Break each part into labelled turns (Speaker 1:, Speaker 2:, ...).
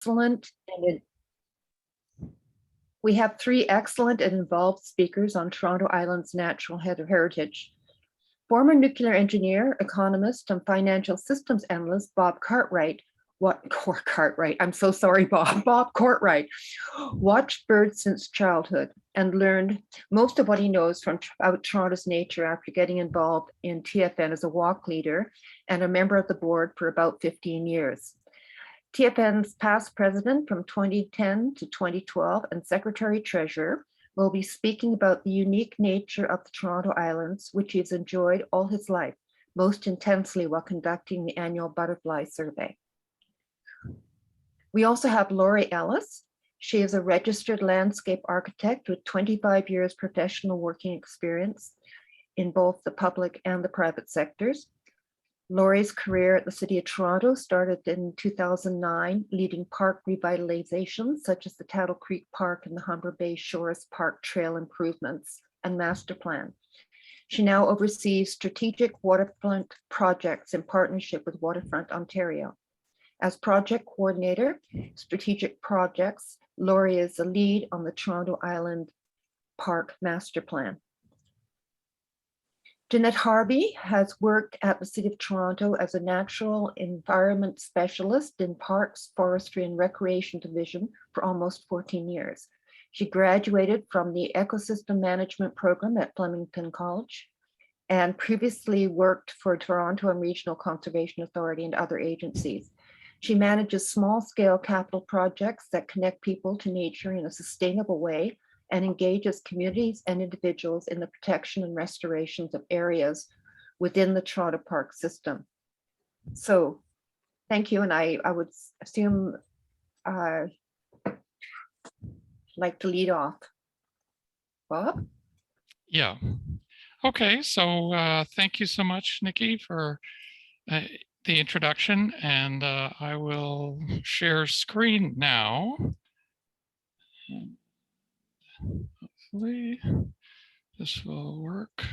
Speaker 1: excellent and we have three excellent and involved speakers on Toronto Island's natural heritage. Former nuclear engineer, economist, and financial systems analyst Bob Kortright, Bob Kortright, watched birds since childhood and learned most of what he knows from about Toronto's nature after getting involved in TFN as a walk leader and a member of the board for about 15 years. TFN's past president from 2010 to 2012 and secretary treasurer will be speaking about the unique nature of the Toronto Islands, which he has enjoyed all his life, most intensely while conducting the annual butterfly survey. We also have Laurie Ellis. She is a registered landscape architect with 25 years professional working experience in both the public and the private sectors. Laurie's career at the City of Toronto started in 2009, leading park revitalizations such as the Tattle Creek Park and the Humber Bay Shores Park Trail improvements and master plan. She now oversees strategic waterfront projects in partnership with Waterfront Ontario. As project coordinator, strategic projects, Laurie is the lead on the Toronto Island Park Master Plan. Janette Harvey has worked at the City of Toronto as a natural environment specialist in Parks, Forestry, and Recreation Division for almost 14 years. She graduated from the Ecosystem Management Program at Flemington College and previously worked for Toronto and Regional Conservation Authority and other agencies. She manages small-scale capital projects that connect people to nature in a sustainable way and engages communities and individuals in the protection and restorations of areas within the Toronto Park system. So thank you, and I would assume like to lead off. Bob?
Speaker 2: Yeah. Okay, so thank you so much, Nikki, for the introduction, and I will share screen now. Hopefully this will work.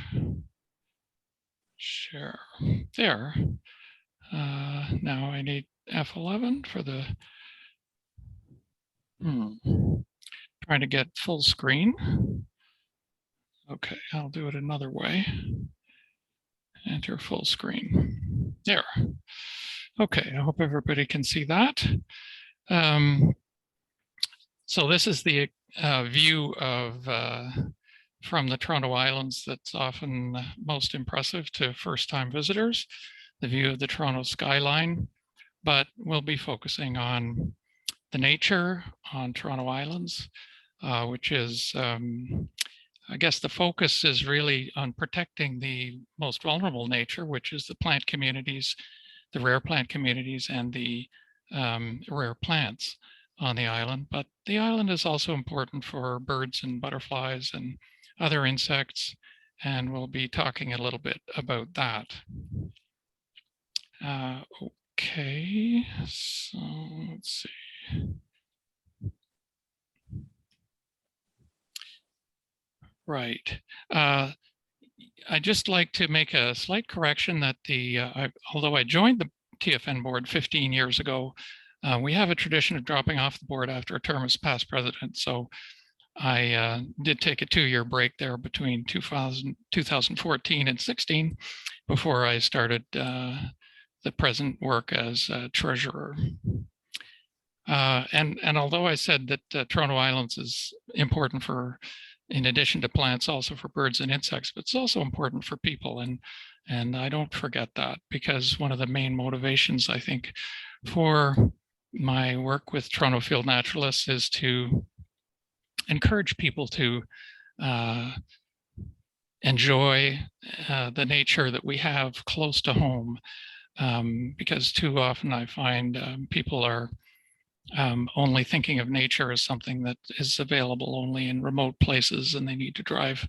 Speaker 2: Share there. Now I need F11 for the trying to get full screen. Okay, I'll do it another way. Enter full screen. There. Okay, I hope everybody can see that. So this is the view of from the Toronto Islands that's often most impressive to first-time visitors, the view of the Toronto skyline, but we'll be focusing on the nature on Toronto Islands, which is, I guess the focus is really on protecting the most vulnerable nature, which is the plant communities, the rare plant communities, and the rare plants on the island. But the island is also important for birds and butterflies and other insects, and we'll be talking a little bit about that. Okay, so let's see. Right. I'd just like to make a slight correction that although I joined the TFN board 15 years ago, we have a tradition of dropping off the board after a term as past president. So I did take a 2-year break there between 2014 and 16 before I started the present work as treasurer. And although I said that Toronto Islands is important for, in addition to plants, also for birds and insects, but it's also important for people. And I don't forget that, because one of the main motivations, I think, for my work with Toronto Field Naturalists is to encourage people to enjoy the nature that we have close to home, because too often I find people are only thinking of nature as something that is available only in remote places, and they need to drive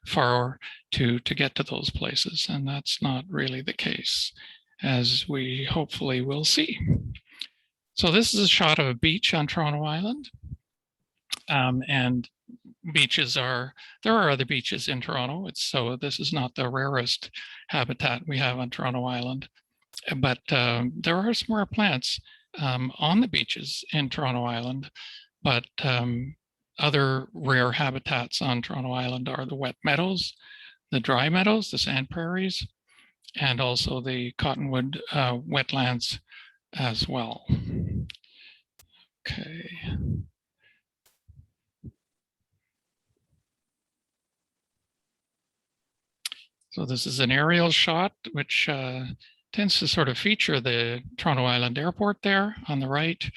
Speaker 2: far to get to those places. And that's not really the case, as we hopefully will see. So this is a shot of a beach on Toronto Island. And beaches there are other beaches in Toronto. So this is not the rarest habitat we have on Toronto Island, but there are some rare plants on the beaches in Toronto Island, but other rare habitats on Toronto Island are the wet meadows, the dry meadows, the sand prairies, and also the cottonwood wetlands as well. Okay. So this is an aerial shot, which tends to sort of feature the Toronto Island Airport there on the right,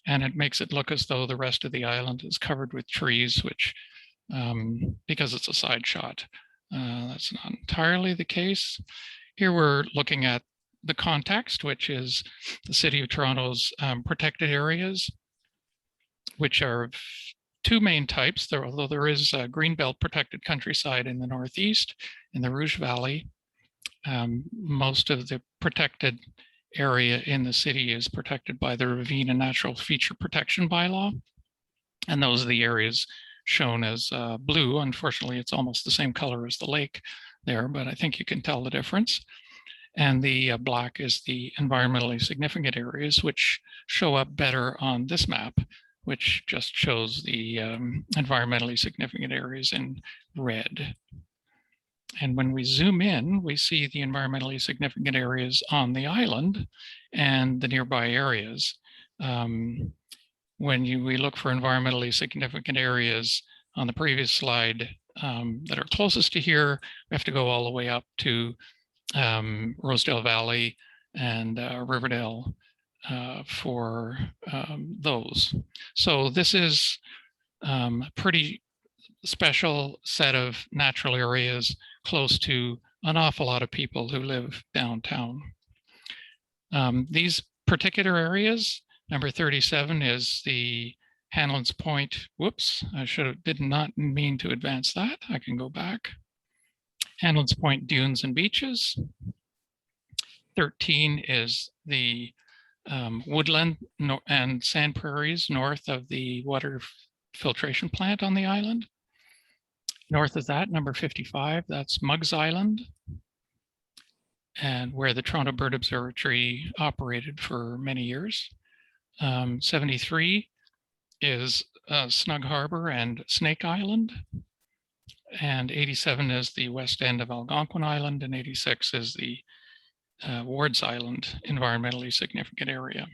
Speaker 2: and it makes it look as though the rest of the island is covered with trees, which, because it's a side shot, that's not entirely the case. Here we're looking at the context, which is the City of Toronto's protected areas, which are two main types, although there is a greenbelt protected countryside in the northeast, in the Rouge Valley. Most of the protected area in the city is protected by the Ravine and Natural Feature Protection Bylaw. And those are the areas shown as blue. Unfortunately, it's almost the same color as the lake there, but I think you can tell the difference. And the black is the environmentally significant areas, which show up better on this map, which just shows the environmentally significant areas in red. And when we zoom in, we see the environmentally significant areas on the island and the nearby areas. When we look for environmentally significant areas on the previous slide that are closest to here, we have to go all the way up to Rosedale Valley and Riverdale for those. So this is a pretty special set of natural areas close to an awful lot of people who live downtown. These particular areas, number 37 is the Hanlon's Point. Whoops, did not mean to advance that. I can go back. Hanlon's Point Dunes and Beaches. 13 is the woodland and sand prairies north of the water filtration plant on the island. North of that, number 55, that's Muggs Island, and where the Toronto Bird Observatory operated for many years. 73 is Snug Harbor and Snake Island, and 87 is the west end of Algonquin Island, and 86 is the Wards Island environmentally significant area.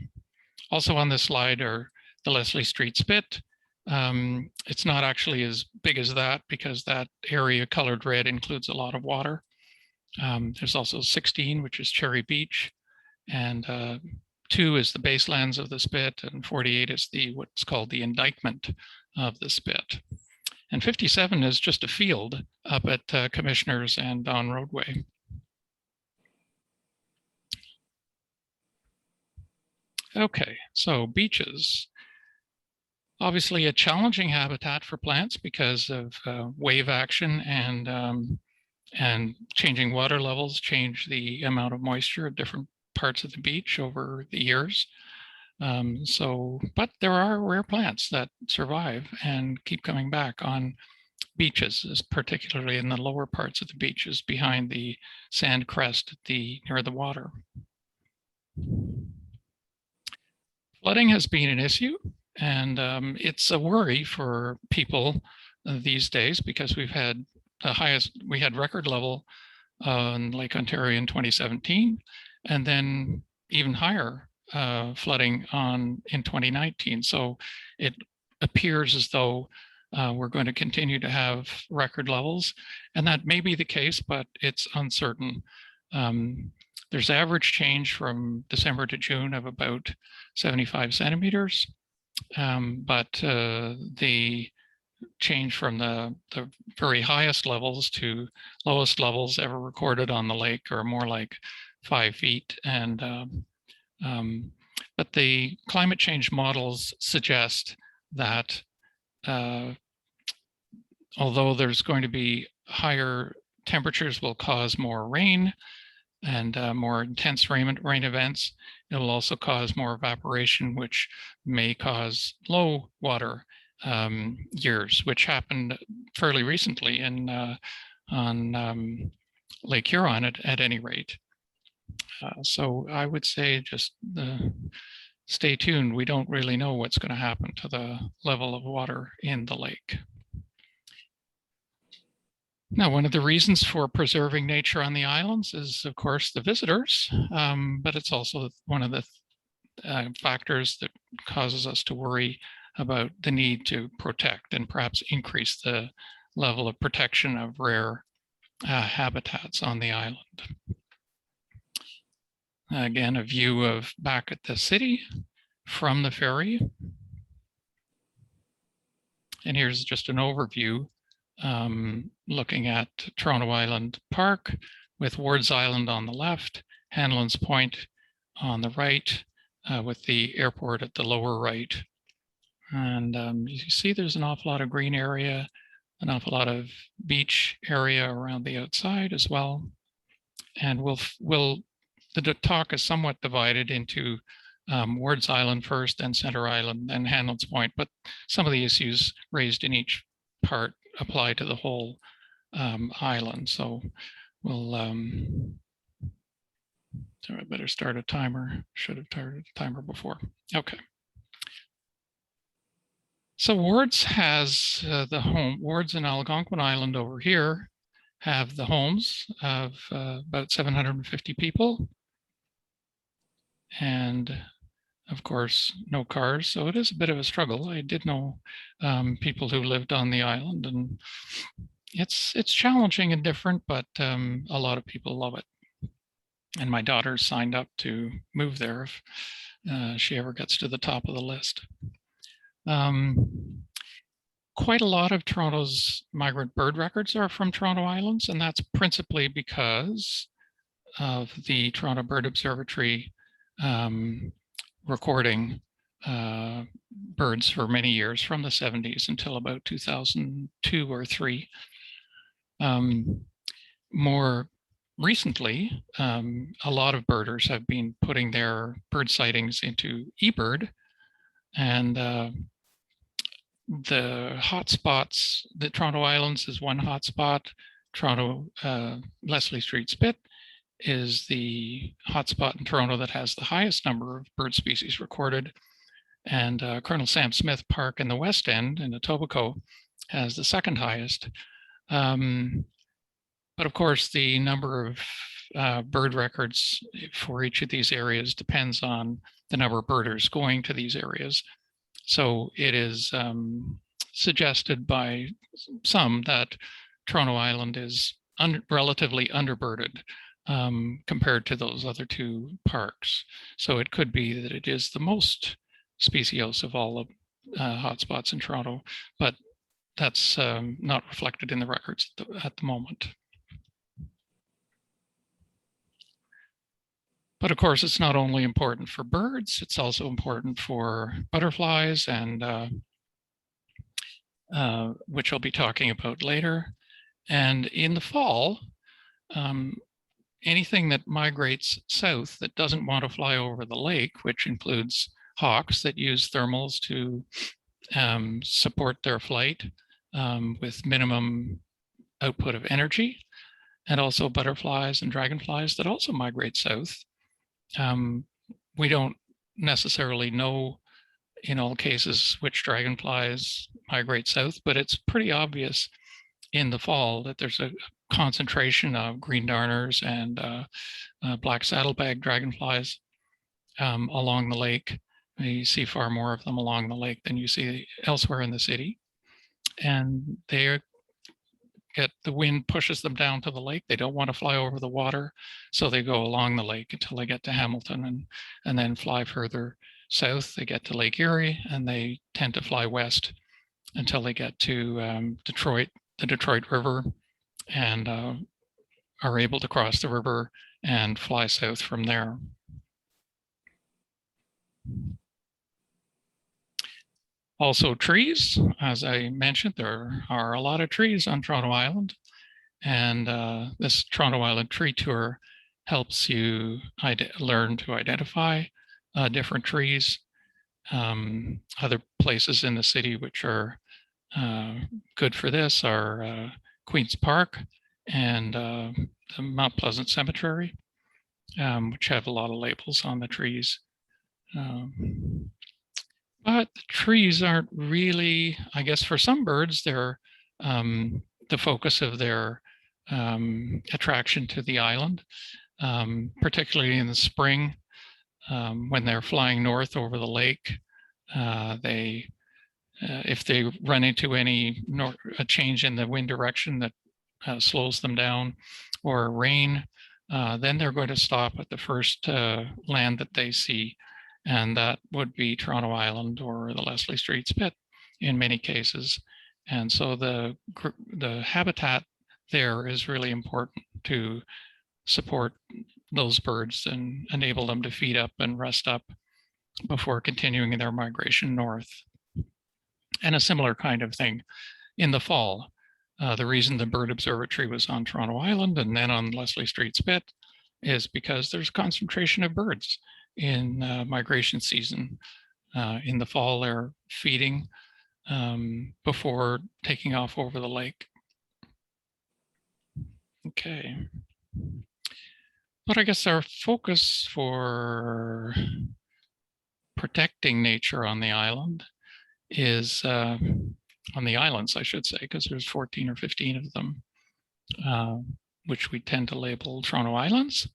Speaker 2: Also on this slide are the Leslie Street Spit. It's not actually as big as that because that area colored red includes a lot of water. There's also 16, which is Cherry Beach, and 2 is the baselands of the Spit, and 48 is what's called the indictment of the Spit. And 57 is just a field up at Commissioners and Don Roadway. Okay, so beaches. Obviously a challenging habitat for plants because of wave action and changing water levels change the amount of moisture at different parts of the beach over the years. But there are rare plants that survive and keep coming back on beaches, particularly in the lower parts of the beaches behind the sand crest near the water. Flooding has been an issue, and it's a worry for people these days because we had record level on Lake Ontario in 2017, and then even higher flooding in 2019. So it appears as though we're going to continue to have record levels, and that may be the case, but it's uncertain. There's average change from December to June of about 75 centimeters, but the change from the very highest levels to lowest levels ever recorded on the lake are more like 5 feet. And but the climate change models suggest that although there's going to be higher temperatures will cause more rain and more intense rain events, it will also cause more evaporation, which may cause low water years, which happened fairly recently on Lake Huron at any rate. So I would say just stay tuned. We don't really know what's going to happen to the level of water in the lake. Now, one of the reasons for preserving nature on the islands is, of course, the visitors, but it's also one of the factors that causes us to worry about the need to protect and perhaps increase the level of protection of rare habitats on the island. Again, a view of back at the city from the ferry. And here's just an overview looking at Toronto Island Park with Ward's Island on the left, Hanlon's Point on the right, with the airport at the lower right. And you see there's an awful lot of green area, an awful lot of beach area around the outside as well. And the talk is somewhat divided into Ward's Island first, then Center Island, then Hanlon's Point, but some of the issues raised in each part apply to the whole island. So we'll, sorry, I better start a timer. Should have started a timer before. Okay. So Ward's has the home, Ward's and Algonquin Island over here have the homes of about 750 people. And of course, no cars. So it is a bit of a struggle. I did know people who lived on the island, and it's challenging and different, but a lot of people love it. And my daughter signed up to move there if she ever gets to the top of the list. Quite a lot of Toronto's migrant bird records are from Toronto Islands, and that's principally because of the Toronto Bird Observatory recording birds for many years, from the 70s until about 2002 or 3. More recently, a lot of birders have been putting their bird sightings into eBird, and the hotspots, the Toronto Islands is one hotspot. Toronto Leslie Street Spit is the hotspot in Toronto that has the highest number of bird species recorded. And Colonel Sam Smith Park in the West End in Etobicoke has the second highest. But of course, the number of bird records for each of these areas depends on the number of birders going to these areas. So it is suggested by some that Toronto Island is relatively underbirded compared to those other two parks. So it could be that it is the most speciose of all the hotspots in Toronto, but that's not reflected in the records at the moment. But of course, it's not only important for birds, it's also important for butterflies, and which I'll be talking about later. And in the fall, anything that migrates south that doesn't want to fly over the lake, which includes hawks that use thermals to support their flight with minimum output of energy, and also butterflies and dragonflies that also migrate south. We don't necessarily know in all cases which dragonflies migrate south, but it's pretty obvious in the fall that there's a concentration of green darners and black saddlebag dragonflies along the lake. You see far more of them along the lake than you see elsewhere in the city. And they get, the wind pushes them down to the lake. They don't want to fly over the water, so they go along the lake until they get to Hamilton, and then fly further south. They get to Lake Erie, and they tend to fly west until they get to Detroit, the Detroit River, and are able to cross the river and fly south from there. Also trees, as I mentioned, there are a lot of trees on Toronto Island, and this Toronto Island tree tour helps you learn to identify different trees. Other places in the city which are good for this are Queen's Park and the Mount Pleasant Cemetery, which have a lot of labels on the trees. But the trees aren't really, I guess for some birds, they're the focus of their attraction to the island, particularly in the spring when they're flying north over the lake. If they run into a change in the wind direction that slows them down, or rain, then they're going to stop at the first land that they see. And that would be Toronto Island or the Leslie Street Spit in many cases. And so the habitat there is really important to support those birds and enable them to feed up and rest up before continuing their migration north. And a similar kind of thing in the fall. The reason the bird observatory was on Toronto Island and then on Leslie Street Spit is because there's a concentration of birds in migration season. In the fall, they're feeding before taking off over the lake. Okay. But I guess our focus for protecting nature on the island is on the islands, I should say, because there's 14 or 15 of them, which we tend to label Toronto Islands.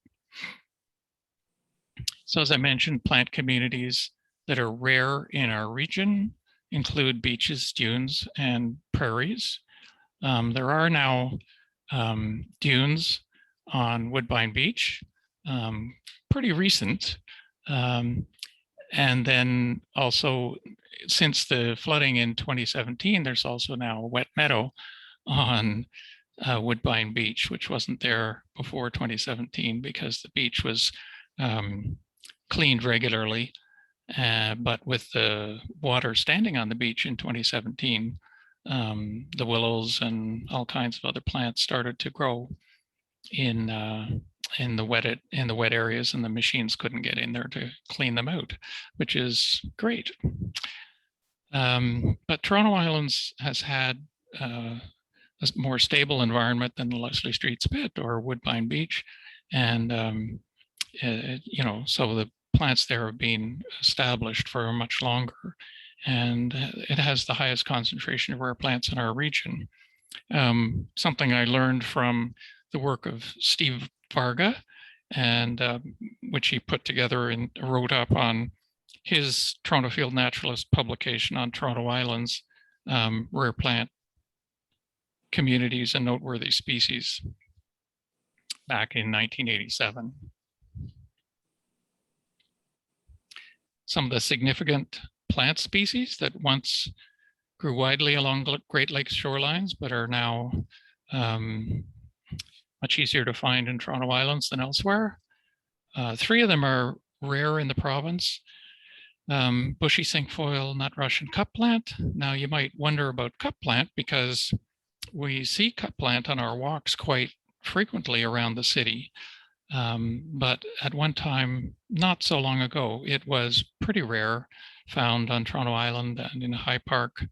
Speaker 2: So as I mentioned, plant communities that are rare in our region include beaches, dunes, and prairies. There are now dunes on Woodbine Beach, pretty recent. And then also, since the flooding in 2017, there's also now a wet meadow on Woodbine Beach, which wasn't there before 2017 because the beach was cleaned regularly. But with the water standing on the beach in 2017, the willows and all kinds of other plants started to grow in the wet areas, and the machines couldn't get in there to clean them out, which is great. But Toronto Islands has had a more stable environment than the Leslie Street Spit or Woodbine Beach, and so the plants there have been established for much longer, and it has the highest concentration of rare plants in our region. Something I learned from the work of Steve Varga, and which he put together and wrote up on his Toronto Field Naturalist publication on Toronto Islands, rare plant communities and noteworthy species back in 1987. Some of the significant plant species that once grew widely along Great Lakes shorelines, but are now much easier to find in Toronto Islands than elsewhere. 3 of them are rare in the province. Bushy cinquefoil, nut rush, and cup plant. Now you might wonder about cup plant because we see cup plant on our walks quite frequently around the city. But at one time, not so long ago, it was pretty rare, found on Toronto Island and in High Park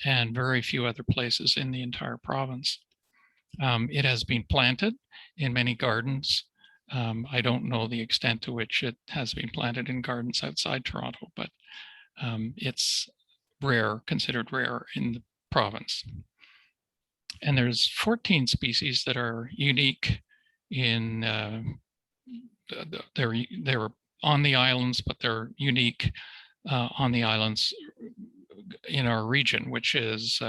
Speaker 2: and very few other places in the entire province. It has been planted in many gardens. I don't know the extent to which it has been planted in gardens outside Toronto, but it's rare, considered rare in the province. And there's 14 species that are unique in, they're on the islands, but they're unique on the islands in our region, which is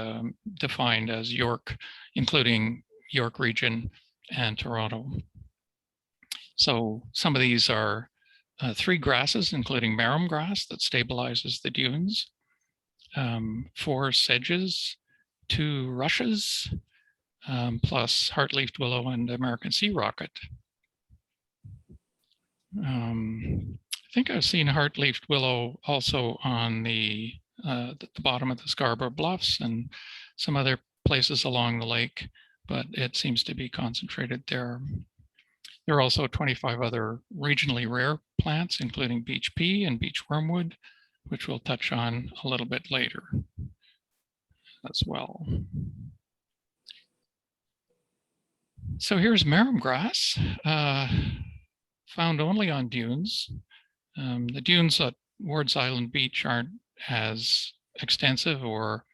Speaker 2: defined as York, including York Region and Toronto. So some of these are 3 grasses, including marram grass that stabilizes the dunes, 4 sedges, 2 rushes, plus heart-leafed willow and American sea rocket. I think I've seen heart-leafed willow also on the bottom of the Scarborough Bluffs and some other places along the lake, but it seems to be concentrated there. There are also 25 other regionally rare plants, including beach pea and beach wormwood, which we'll touch on a little bit later as well. So here's marram grass, found only on dunes. The dunes at Ward's Island Beach aren't as extensive or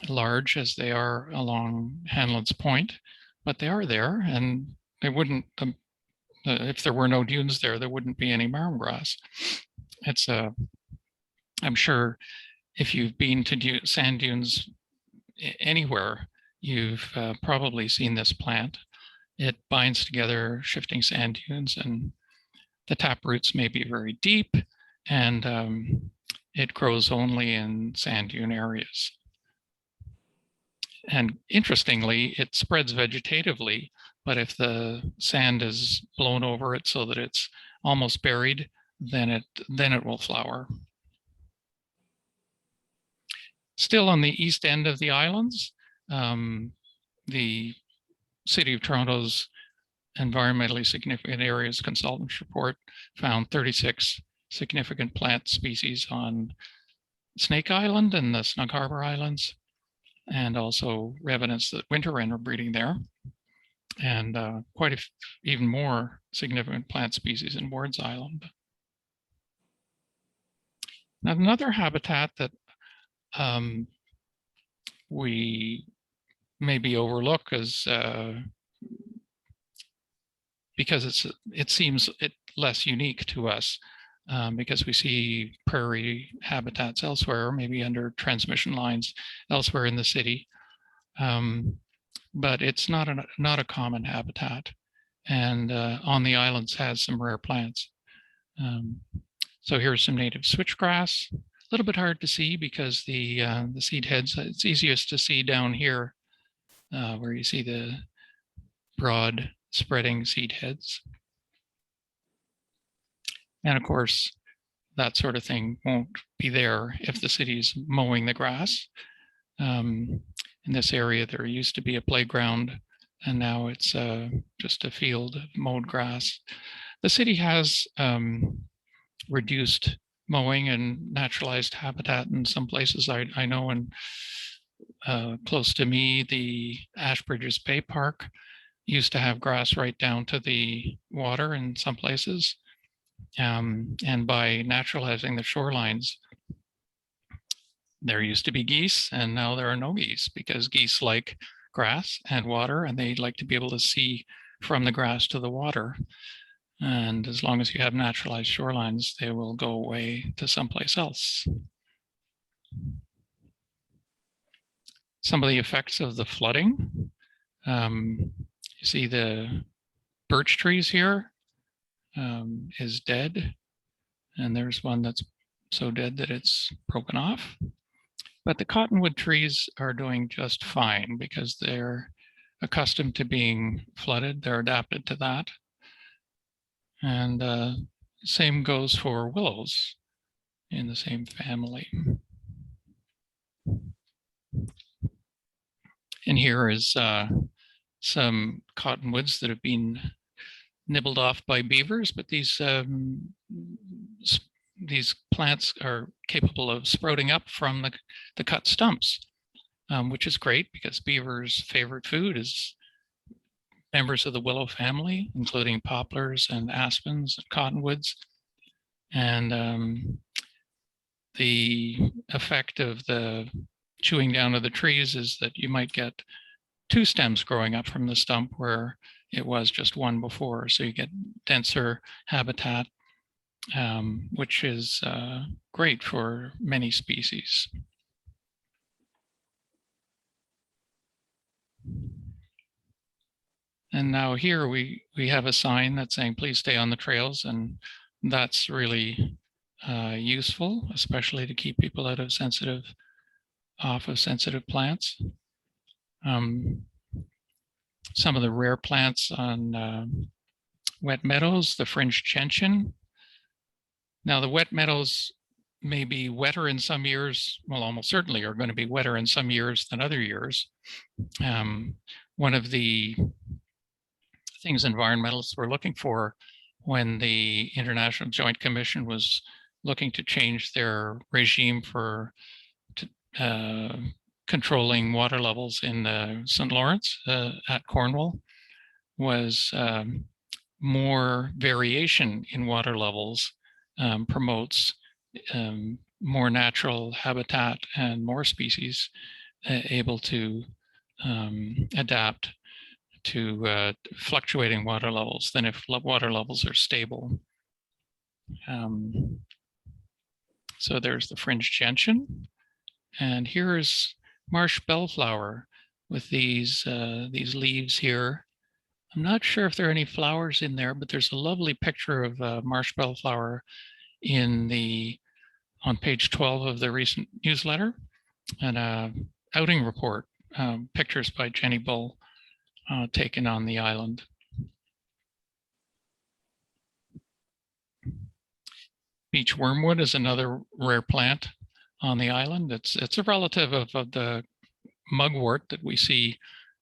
Speaker 2: large as they are along Hanlon's Point, but they are there, and they wouldn't, if there were no dunes there, there wouldn't be any marram grass. It's I'm sure if you've been to sand dunes anywhere, you've probably seen this plant. It binds together shifting sand dunes, and the tap roots may be very deep, and it grows only in sand dune areas. And interestingly, it spreads vegetatively, but if the sand is blown over it so that it's almost buried, then it will flower. Still on the east end of the islands, the City of Toronto's environmentally significant areas consultants report found 36 significant plant species on Snake Island and the Snug Harbor Islands, and also evidence that winter wren are breeding there, and even more significant plant species in Ward's Island. Now, another habitat that we maybe overlook is because it seems less unique to us, because we see prairie habitats elsewhere, maybe under transmission lines elsewhere in the city, but it's not a common habitat, and on the islands has some rare plants. So here's some native switchgrass. A little bit hard to see because the seed heads, it's easiest to see down here where you see the broad spreading seed heads. And of course, that sort of thing won't be there if the city's mowing the grass. In this area, there used to be a playground, and now it's just a field of mowed grass. The city has reduced mowing and naturalized habitat in some places. I know in close to me, the Ashbridges Bay Park used to have grass right down to the water in some places. And by naturalizing the shorelines, there used to be geese, and now there are no geese, because geese like grass and water, and they like to be able to see from the grass to the water. And as long as you have naturalized shorelines, they will go away to someplace else. Some of the effects of the flooding. You see the birch trees here is dead. And there's one that's so dead that it's broken off. But the cottonwood trees are doing just fine because they're accustomed to being flooded. They're adapted to that. And same goes for willows in the same family. And here is some cottonwoods that have been nibbled off by beavers, but these plants are capable of sprouting up from the cut stumps, which is great because beavers' favorite food is members of the willow family, including poplars and aspens and cottonwoods. And the effect of the chewing down of the trees is that you might get two stems growing up from the stump where it was just one before. So you get denser habitat, which is great for many species. And now here we have a sign that's saying, please stay on the trails. And that's really useful, especially to keep people off of sensitive plants. Some of the rare plants on wet meadows, the fringed gentian. Now the wet meadows may be wetter in some years, well, almost certainly are going to be wetter in some years than other years. One of the things environmentalists were looking for when the International Joint Commission was looking to change their regime for controlling water levels in the St. Lawrence at Cornwall was more variation in water levels promotes more natural habitat and more species able to adapt to fluctuating water levels than if water levels are stable. So there's the fringed gentian, and here's Marsh Bellflower with these leaves here. I'm not sure if there are any flowers in there, but there's a lovely picture of Marsh Bellflower on page 12 of the recent newsletter, and a outing report, pictures by Jenny Bull taken on the island. Beach wormwood is another rare plant on the island. It's a relative of the mugwort that we see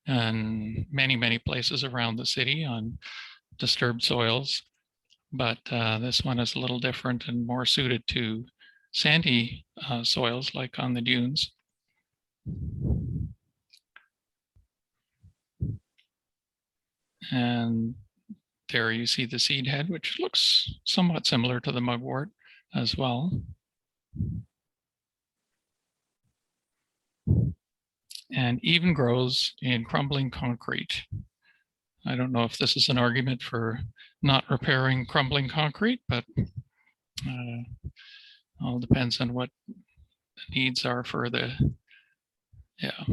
Speaker 2: in many, many places around the city on disturbed soils. But this one is a little different and more suited to sandy soils like on the dunes. And there you see the seed head, which looks somewhat similar to the mugwort as well. And even grows in crumbling concrete. I don't know if this is an argument for not repairing crumbling concrete, but all depends on what the needs are for the, yeah.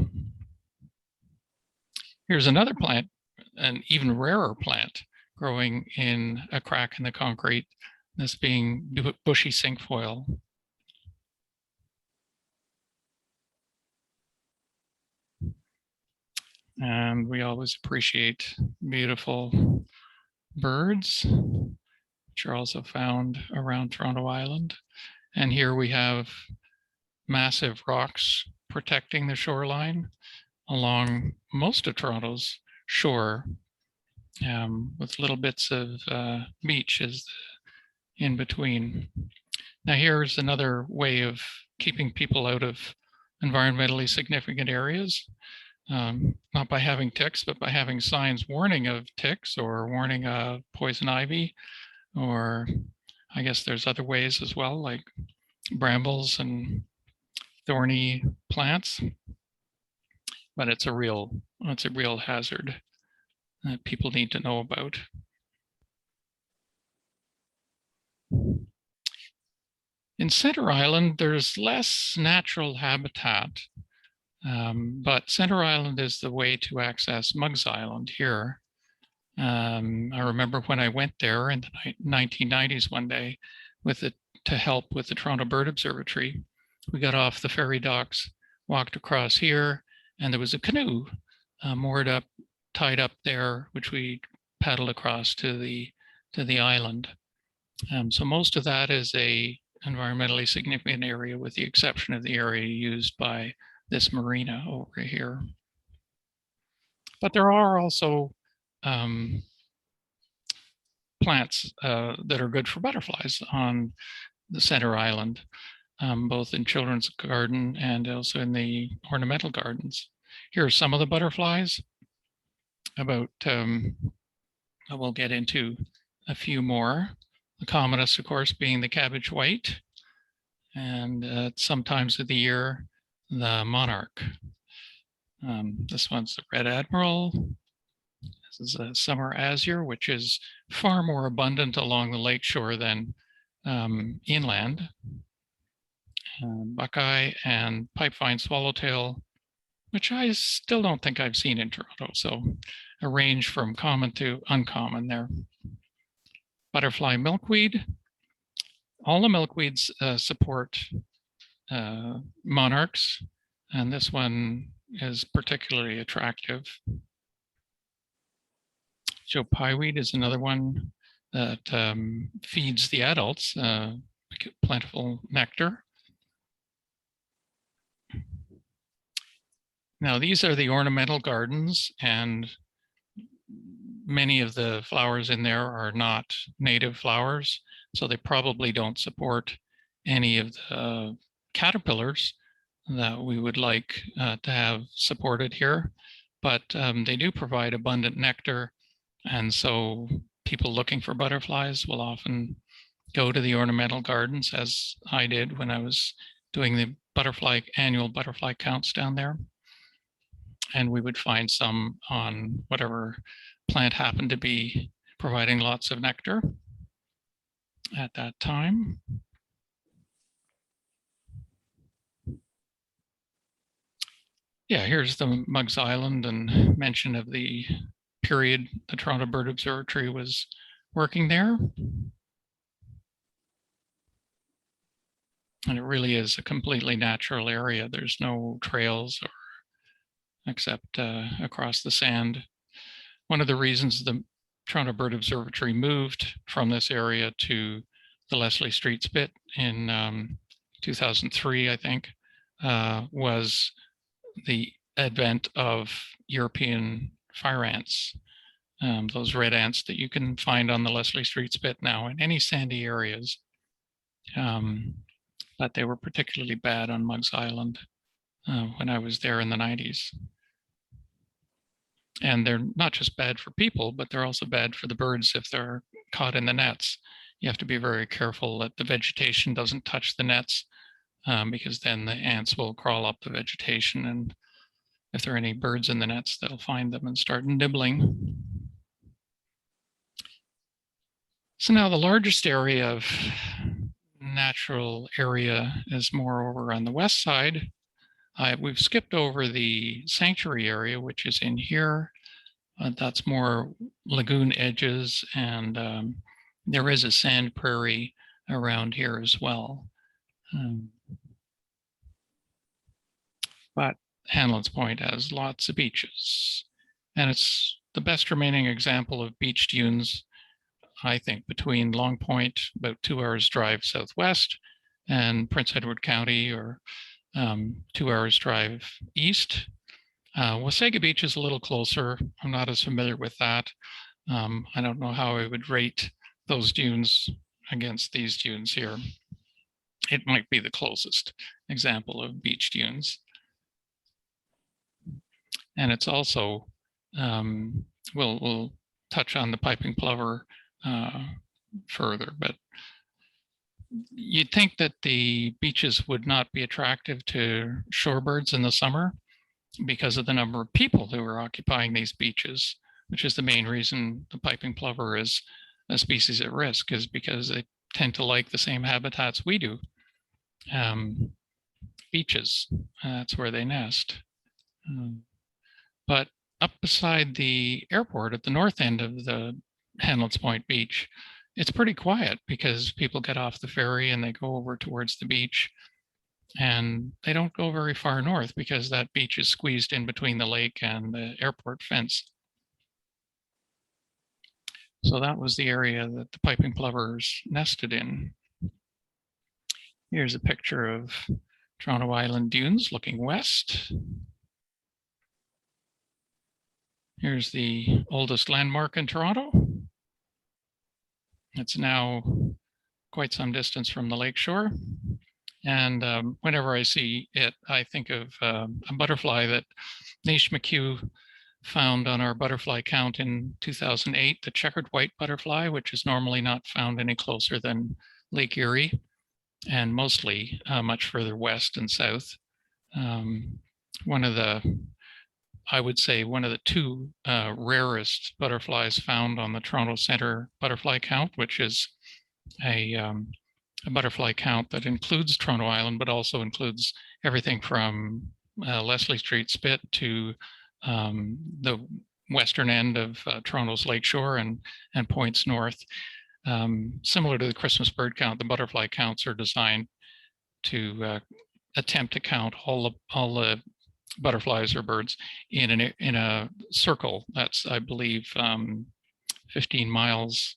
Speaker 2: Here's another plant, an even rarer plant growing in a crack in the concrete, this being bushy cinquefoil. And we always appreciate beautiful birds, which are also found around Toronto Island. And here we have massive rocks protecting the shoreline along most of Toronto's shore, with little bits of beaches in between. Now here's another way of keeping people out of environmentally significant areas. Not by having ticks, but by having signs warning of ticks or warning of poison ivy, or I guess there's other ways as well, like brambles and thorny plants. But it's a real hazard that people need to know about. In Center Island, there's less natural habitat. But Center Island is the way to access Muggs Island here. I remember when I went there in the 1990s one day to help with the Toronto Bird Observatory. We got off the ferry docks, walked across here, and there was a canoe moored up, tied up there, which we paddled across to the island. So most of that is a environmentally significant area, with the exception of the area used by this marina over here. But there are also plants that are good for butterflies on the Center Island, both in children's garden and also in the ornamental gardens. Here are some of the butterflies. We'll get into a few more. The commonest, of course, being the cabbage white, and at some times of the year, the monarch. This one's the red admiral. This is a summer azure, which is far more abundant along the lakeshore than inland. Buckeye and pipevine swallowtail, which I still don't think I've seen in Toronto. So a range from common to uncommon there. Butterfly milkweed. All the milkweeds support monarchs, and this one is particularly attractive. Joe pieweed is another one that feeds the adults plentiful nectar. Now these are the ornamental gardens, and many of the flowers in there are not native flowers, so they probably don't support any of the caterpillars that we would like to have supported here, but they do provide abundant nectar, and so people looking for butterflies will often go to the ornamental gardens, as I did when I was doing the annual butterfly counts down there. And we would find some on whatever plant happened to be providing lots of nectar at that time. Yeah, here's the Muggs Island and mention of the period the Toronto Bird Observatory was working there. And it really is a completely natural area. There's no trails except across the sand. One of the reasons the Toronto Bird Observatory moved from this area to the Leslie Street Spit in 2003, I think, was the advent of European fire ants, those red ants that you can find on the Leslie Street Spit now in any sandy areas. But they were particularly bad on Muggs Island when I was there in the 90s. And they're not just bad for people, but they're also bad for the birds if they're caught in the nets. You have to be very careful that the vegetation doesn't touch the nets, because then the ants will crawl up the vegetation, and if there are any birds in the nets, they'll find them and start nibbling. So now the largest area of natural area is more over on the west side. We've skipped over the sanctuary area, which is in here. That's more lagoon edges, and there is a sand prairie around here as well. But Hanlon's Point has lots of beaches, and it's the best remaining example of beach dunes, I think, between Long Point, about 2 hours drive southwest, and Prince Edward County, or 2 hours drive east. Wasaga Beach is a little closer. I'm not as familiar with that. I don't know how I would rate those dunes against these dunes here. It might be the closest example of beach dunes. And it's also, we'll touch on the piping plover further, but you'd think that the beaches would not be attractive to shorebirds in the summer because of the number of people who are occupying these beaches, which is the main reason the piping plover is a species at risk, is because they tend to like the same habitats we do. Beaches, that's where they nest. But up beside the airport at the north end of the Hanlon's Point Beach, it's pretty quiet because people get off the ferry and they go over towards the beach, and they don't go very far north because that beach is squeezed in between the lake and the airport fence. So that was the area that the piping plovers nested in. Here's a picture of Toronto Island dunes looking west. Here's the oldest landmark in Toronto. It's now quite some distance from the lakeshore. And whenever I see it, I think of a butterfly that Nish McHugh found on our butterfly count in 2008, the checkered white butterfly, which is normally not found any closer than Lake Erie, and mostly much further west and south. I would say one of the two rarest butterflies found on the Toronto Centre butterfly count, which is a butterfly count that includes Toronto Island, but also includes everything from Leslie Street Spit to the western end of Toronto's lakeshore and points north. Similar to the Christmas bird count, the butterfly counts are designed to attempt to count all the butterflies or birds in a circle that's, I believe, 15 miles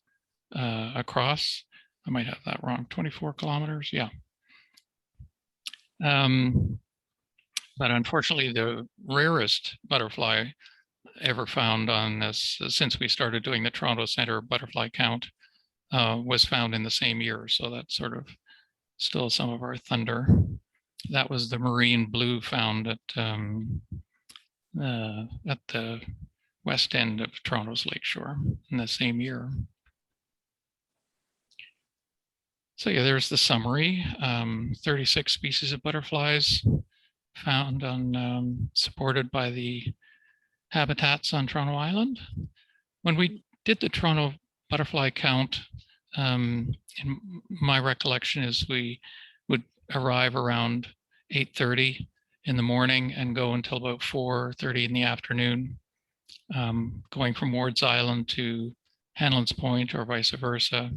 Speaker 2: across. I might have that wrong, 24 kilometers, yeah. But unfortunately, the rarest butterfly ever found on this, since we started doing the Toronto Centre butterfly count, was found in the same year. So that's sort of still some of our thunder. That was the marine blue found at the west end of Toronto's lakeshore in the same year. So yeah, there's the summary. 36 species of butterflies found on, supported by the habitats on Toronto Island. When we did the Toronto butterfly count, in my recollection is we would arrive around 8:30 in the morning and go until about 4:30 in the afternoon, going from Ward's Island to Hanlon's Point or vice versa.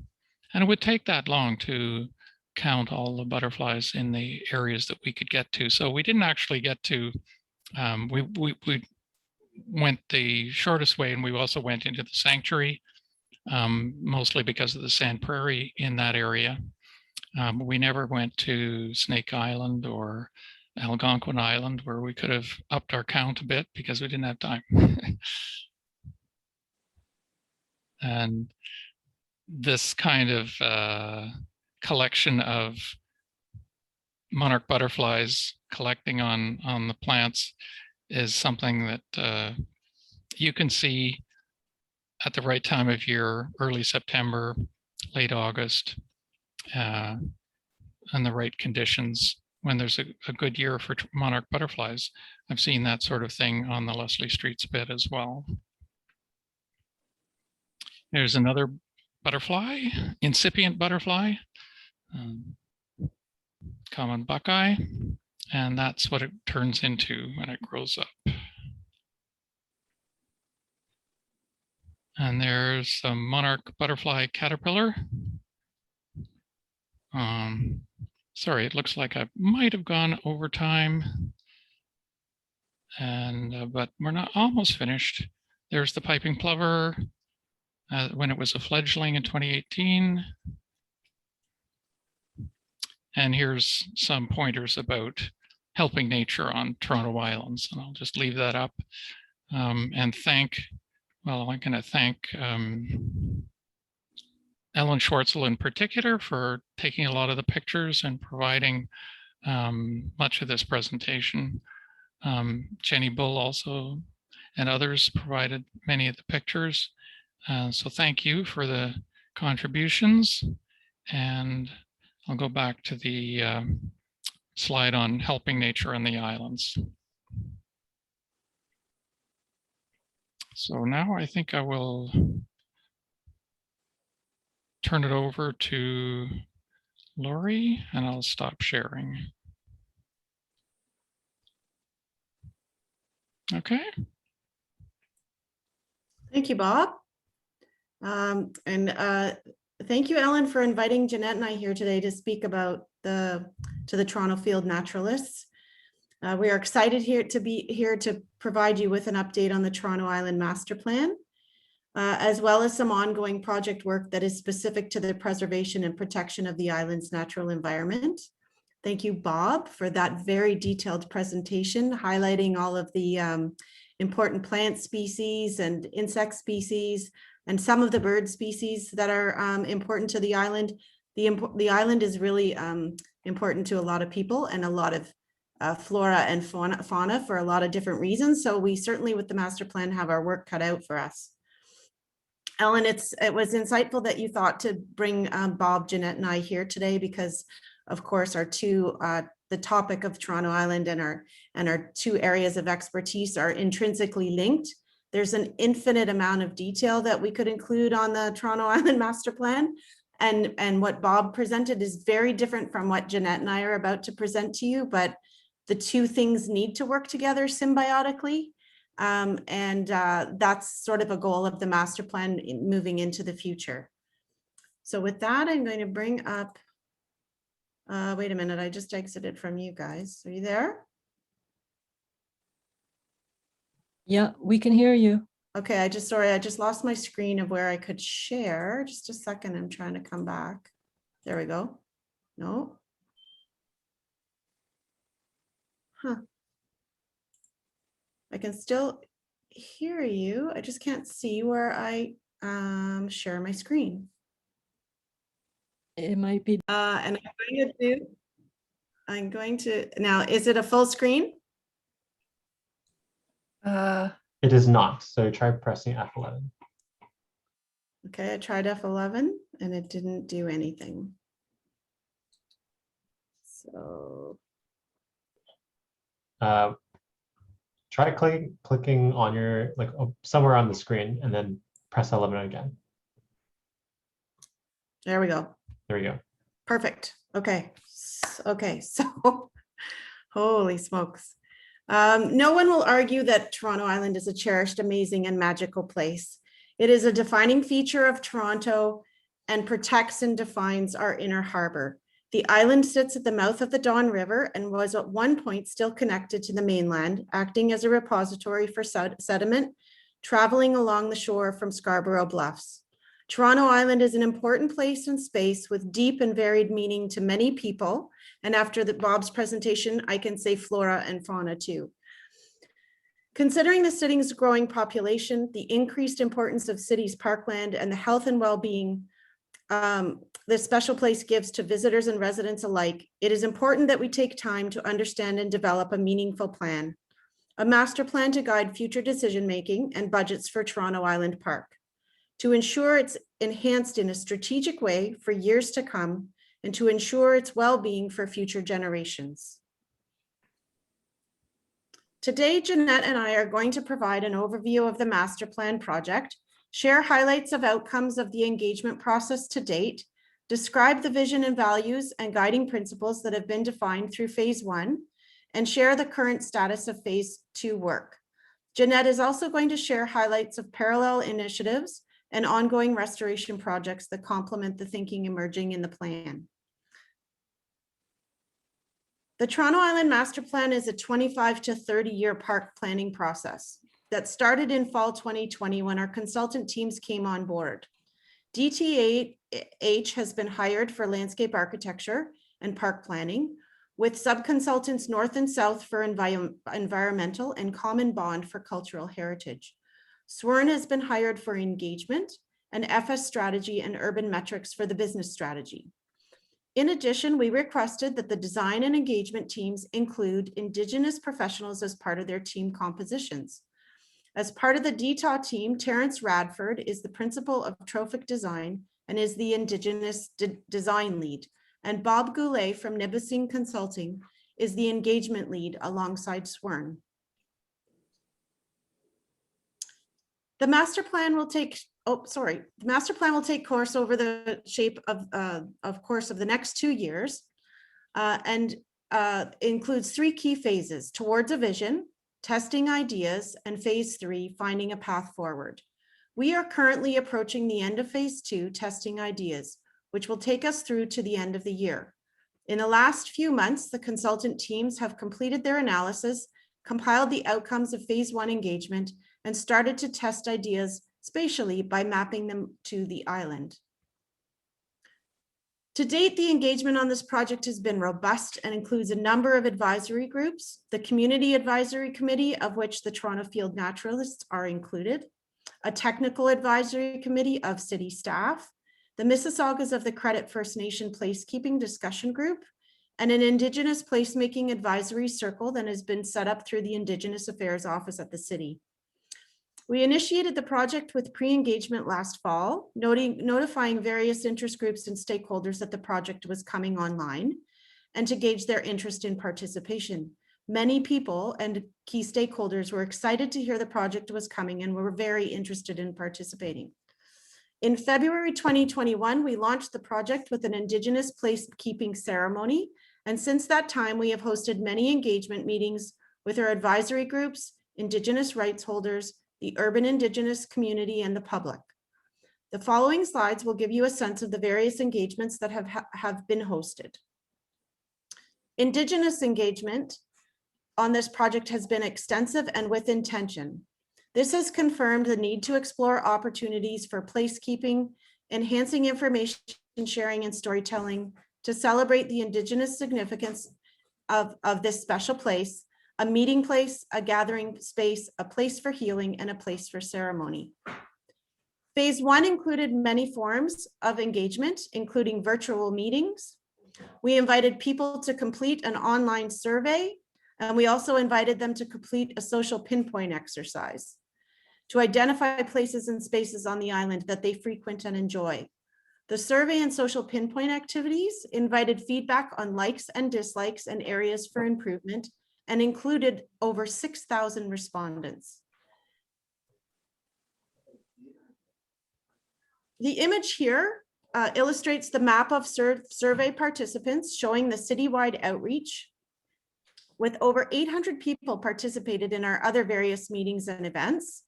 Speaker 2: And it would take that long to count all the butterflies in the areas that we could get to. So we didn't actually get to, we went the shortest way, and we also went into the sanctuary, mostly because of the sand prairie in that area. We never went to Snake Island or Algonquin Island, where we could have upped our count a bit because we didn't have time. And this kind of collection of monarch butterflies collecting on the plants is something that you can see at the right time of year, early September, late August, and the right conditions when there's a good year for monarch butterflies. I've seen that sort of thing on the Leslie Street spit as well. There's another butterfly, incipient butterfly, common buckeye, and that's what it turns into when it grows up. And there's a monarch butterfly caterpillar. Sorry, it looks like I might have gone over time, and but we're not almost finished. There's the piping plover when it was a fledgling in 2018. And here's some pointers about helping nature on Toronto Islands, and I'll just leave that up and thank, well, I'm going to thank Ellen Schwartzel in particular for taking a lot of the pictures and providing much of this presentation. Jenny Bull also and others provided many of the pictures. So thank you for the contributions. And I'll go back to the slide on helping nature on the islands. So now I think I will turn it over to Laurie, and I'll stop sharing. Okay.
Speaker 3: Thank you, Bob. Thank you, Ellen, for inviting Janette and I here today to speak about to the Toronto Field Naturalists. We are excited to be here to provide you with an update on the Toronto Island Master Plan, as well as some ongoing project work that is specific to the preservation and protection of the island's natural environment. Thank you, Bob, for that very detailed presentation, highlighting all of the important plant species and insect species, and some of the bird species that are important to the island. The island is really important to a lot of people and a lot of flora and fauna for a lot of different reasons. So we certainly, with the master plan, have our work cut out for us. Ellen, it was insightful that you thought to bring Bob, Janette, and I here today because, of course, the topic of Toronto Island and our two areas of expertise are intrinsically linked. There's an infinite amount of detail that we could include on the Toronto Island Master Plan. And what Bob presented is very different from what Janette and I are about to present to you, but the two things need to work together symbiotically. That's sort of a goal of the master plan moving into the future. So with that, I'm going to bring up, wait a minute, I just exited from you guys. Are you there?
Speaker 4: Yeah, we can hear you.
Speaker 3: Okay, I just lost my screen of where I could share. Just a second, I'm trying to come back. There we go. No. Huh. I can still hear you. I just can't see where I share my screen.
Speaker 4: It might be.
Speaker 3: And I'm going to, now, is it a full screen?
Speaker 5: It is not, so try pressing F11.
Speaker 3: Okay, I tried F11 and it didn't do anything. So
Speaker 5: Try clicking on your, like, somewhere on the screen and then press 11 again.
Speaker 3: there we go.
Speaker 5: There we go.
Speaker 3: Perfect. Okay. Okay. So holy smokes. No one will argue that Toronto Island is a cherished, amazing, and magical place. It is a defining feature of Toronto and protects and defines our inner harbor. The island sits at the mouth of the Don River and was at one point still connected to the mainland, acting as a repository for sediment traveling along the shore from Scarborough Bluffs. Toronto Island is an important place and space with deep and varied meaning to many people. And after Bob's presentation, I can say flora and fauna too. Considering the city's growing population, the increased importance of city's parkland, and the health and well-being this special place gives to visitors and residents alike, it is important that we take time to understand and develop a meaningful plan, a master plan to guide future decision-making and budgets for Toronto Island Park, to ensure it's enhanced in a strategic way for years to come, and to ensure its well-being for future generations. Today, Janette and I are going to provide an overview of the master plan project, share highlights of outcomes of the engagement process to date, describe the vision and values and guiding principles that have been defined through phase 1, and share the current status of phase 2 work. Janette is also going to share highlights of parallel initiatives and ongoing restoration projects that complement the thinking emerging in the plan. The Toronto Island Master Plan is a 25 to 30-year park planning process that started in fall 2020 when our consultant teams came on board. DTH has been hired for landscape architecture and park planning, with sub-consultants north and south for environmental and Common Bond for cultural heritage. SWRN has been hired for engagement, and FS strategy and urban metrics for the business strategy. In addition, we requested that the design and engagement teams include Indigenous professionals as part of their team compositions. As part of the DTA team, Terrence Radford is the principal of trophic design and is the Indigenous design lead. And Bob Goulet from Nibissing Consulting is the engagement lead alongside SWRN. The master plan will take, the master plan will take course over the shape of course of the next 2 years and includes 3 key phases: towards a vision, testing ideas, and phase 3, finding a path forward. We are currently approaching the end of phase 2, testing ideas, which will take us through to the end of the year. In the last few months, the consultant teams have completed their analysis, compiled the outcomes of phase 1 engagement, and started to test ideas spatially by mapping them to the island. To date, the engagement on this project has been robust and includes a number of advisory groups, the Community Advisory Committee, of which the Toronto Field Naturalists are included, a Technical Advisory Committee of city staff, the Mississaugas of the Credit First Nation Placekeeping Discussion Group, and an Indigenous Placemaking Advisory Circle that has been set up through the Indigenous Affairs Office at the city. We initiated the project with pre-engagement last fall, notifying various interest groups and stakeholders that the project was coming online and to gauge their interest in participation. Many people and key stakeholders were excited to hear the project was coming and were very interested in participating. In February 2021, we launched the project with an Indigenous placekeeping ceremony. And since that time, we have hosted many engagement meetings with our advisory groups, Indigenous rights holders, the urban Indigenous community, and the public. The following slides will give you a sense of the various engagements that have been hosted. Indigenous engagement on this project has been extensive and with intention. This has confirmed the need to explore opportunities for placekeeping, enhancing information sharing and storytelling to celebrate the Indigenous significance of this special place, a meeting place, a gathering space, a place for healing, and a place for ceremony. Phase 1 included many forms of engagement, including virtual meetings. We invited people to complete an online survey, and we also invited them to complete a social pinpoint exercise to identify places and spaces on the island that they frequent and enjoy. The survey and social pinpoint activities invited feedback on likes and dislikes and areas for improvement and included over 6,000 respondents. The image here illustrates the map of survey participants showing the citywide outreach. With over 800 people participated in our other various meetings and events.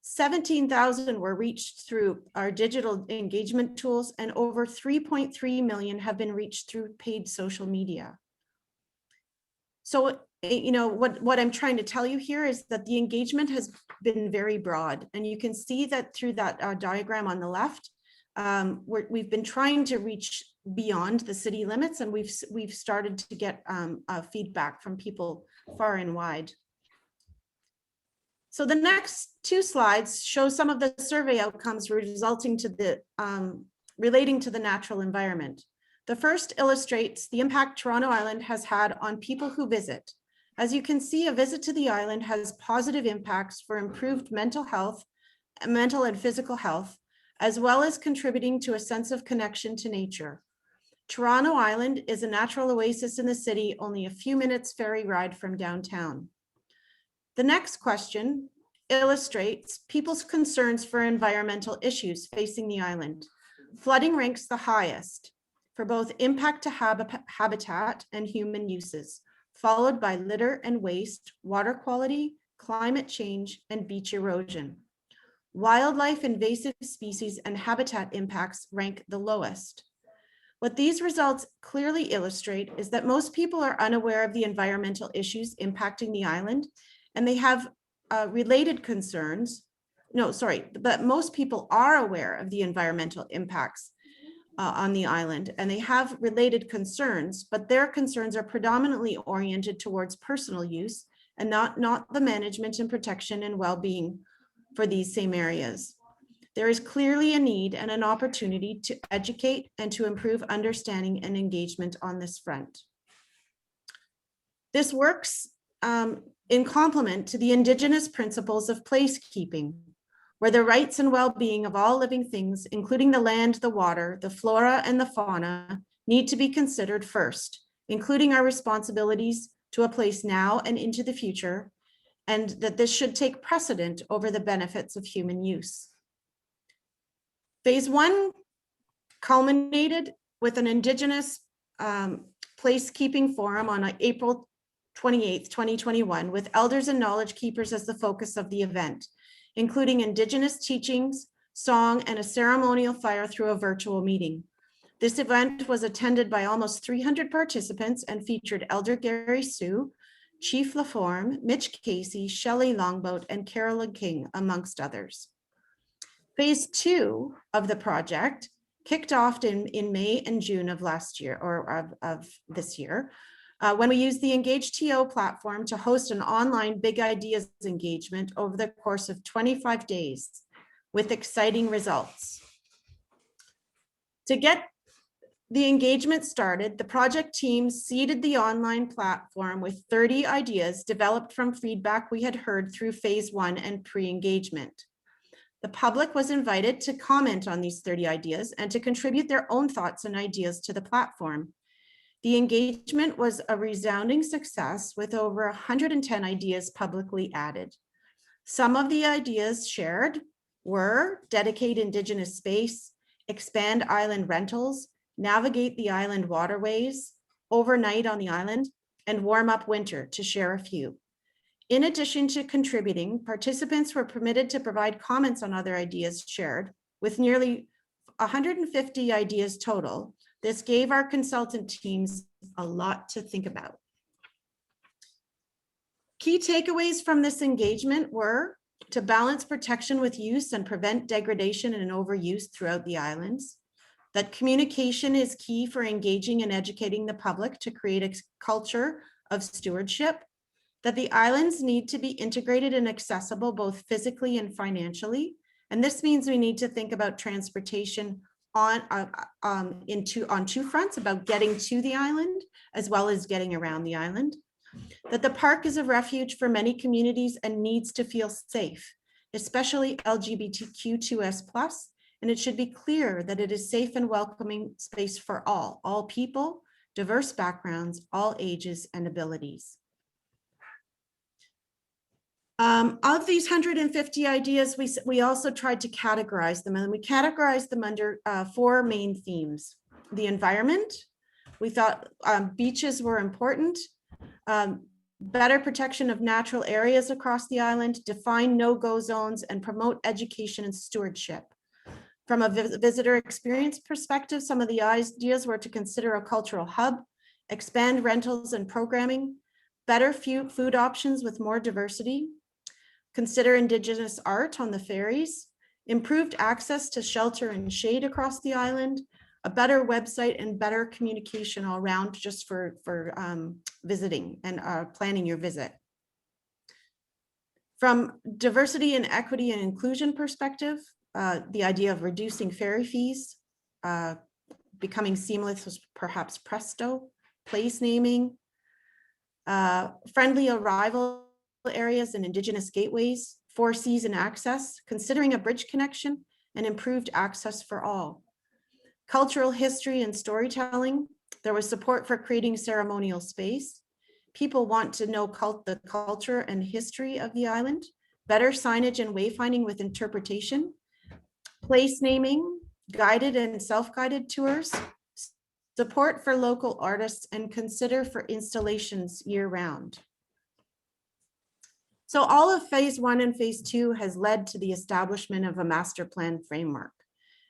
Speaker 3: 17,000 were reached through our digital engagement tools, and over 3.3 million have been reached through paid social media. So, you know, what I'm trying to tell you here is that the engagement has been very broad, and you can see that through that diagram on the left. We've been trying to reach beyond the city limits, and we've started to get feedback from people far and wide. So the next two slides show some of the survey outcomes relating to the natural environment. The first illustrates the impact Toronto Island has had on people who visit. As you can see, a visit to the island has positive impacts for improved mental and physical health, as well as contributing to a sense of connection to nature. Toronto Island is a natural oasis in the city, only a few minutes ferry ride from downtown. The next question illustrates people's concerns for environmental issues facing the island. Flooding ranks the highest for both impact to habitat and human uses, followed by litter and waste, water quality, climate change, and beach erosion. Wildlife, invasive species, and habitat impacts rank the lowest. What these results clearly illustrate is that most people are unaware of the environmental issues impacting the island, and they have related concerns. But most people are aware of the environmental impacts on the island, and they have related concerns, but their concerns are predominantly oriented towards personal use and not the management and protection and well-being for these same areas. There is clearly a need and an opportunity to educate and to improve understanding and engagement on this front. This works in complement to the Indigenous principles of placekeeping, where the rights and well-being of all living things, including the land, the water, the flora, and the fauna, need to be considered first, including our responsibilities to a place now and into the future, and that this should take precedent over the benefits of human use. Phase 1 culminated with an Indigenous placekeeping forum on April 28th, 2021, with elders and knowledge keepers as the focus of the event, including Indigenous teachings, song, and a ceremonial fire through a virtual meeting. This event was attended by almost 300 participants and featured Elder Gary Sue, Chief Laforme, Mitch Casey, Shelley Longboat, and Carolyn King, amongst others. Phase 2 of the project kicked off in May and June of last year, or of this year, when we used the Engage.to platform to host an online Big Ideas engagement over the course of 25 days with exciting results. To get the engagement started, the project team seeded the online platform with 30 ideas developed from feedback we had heard through phase 1 and pre-engagement. The public was invited to comment on these 30 ideas and to contribute their own thoughts and ideas to the platform. The engagement was a resounding success with over 110 ideas publicly added. Some of the ideas shared were dedicate Indigenous space, expand island rentals, navigate the island waterways, overnight on the island, and warm up winter, to share a few. In addition to contributing, participants were permitted to provide comments on other ideas shared. With nearly 150 ideas total, this gave our consultant teams a lot to think about. Key takeaways from this engagement were to balance protection with use and prevent degradation and overuse throughout the islands, that communication is key for engaging and educating the public to create a culture of stewardship, that the islands need to be integrated and accessible both physically and financially. And this means we need to think about transportation on two fronts, about getting to the island as well as getting around the island. That the park is a refuge for many communities and needs to feel safe, especially LGBTQ2S+, and it should be clear that it is safe and welcoming space for all people, diverse backgrounds, all ages and abilities. Of these 150 ideas, we also tried to categorize them, and we categorized them under 4 main themes. The environment, we thought beaches were important, better protection of natural areas across the island, define no-go zones, and promote education and stewardship. From a visitor experience perspective, some of the ideas were to consider a cultural hub, expand rentals and programming, better food options with more diversity, consider Indigenous art on the ferries, improved access to shelter and shade across the island, a better website and better communication all around just for visiting and planning your visit. From diversity and equity and inclusion perspective, the idea of reducing ferry fees, becoming seamless was perhaps presto, place naming, friendly arrival areas and Indigenous gateways, 4-season access, considering a bridge connection, and improved access for all. Cultural history and storytelling, there was support for creating ceremonial space. People want to know the culture and history of the island, better signage and wayfinding with interpretation, place naming, guided and self-guided tours, support for local artists, and consider for installations year-round. So all of phase 1 and phase 2 has led to the establishment of a master plan framework.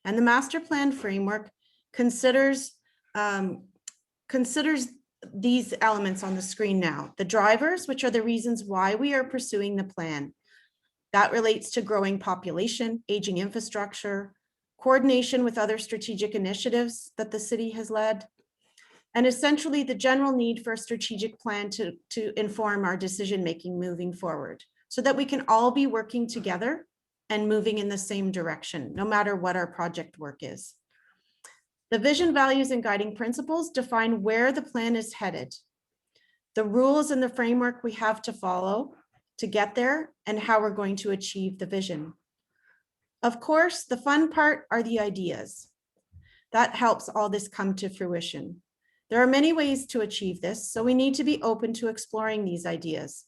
Speaker 3: And the master plan framework considers these elements on the screen now. The drivers, which are the reasons why we are pursuing the plan. That relates to growing population, aging infrastructure, coordination with other strategic initiatives that the city has led, and essentially the general need for a strategic plan to inform our decision-making moving forward so that we can all be working together and moving in the same direction, no matter what our project work is. The vision, values, and guiding principles define where the plan is headed, the rules and the framework we have to follow to get there, and how we're going to achieve the vision. Of course, the fun part are the ideas. That helps all this come to fruition. There are many ways to achieve this, so we need to be open to exploring these ideas,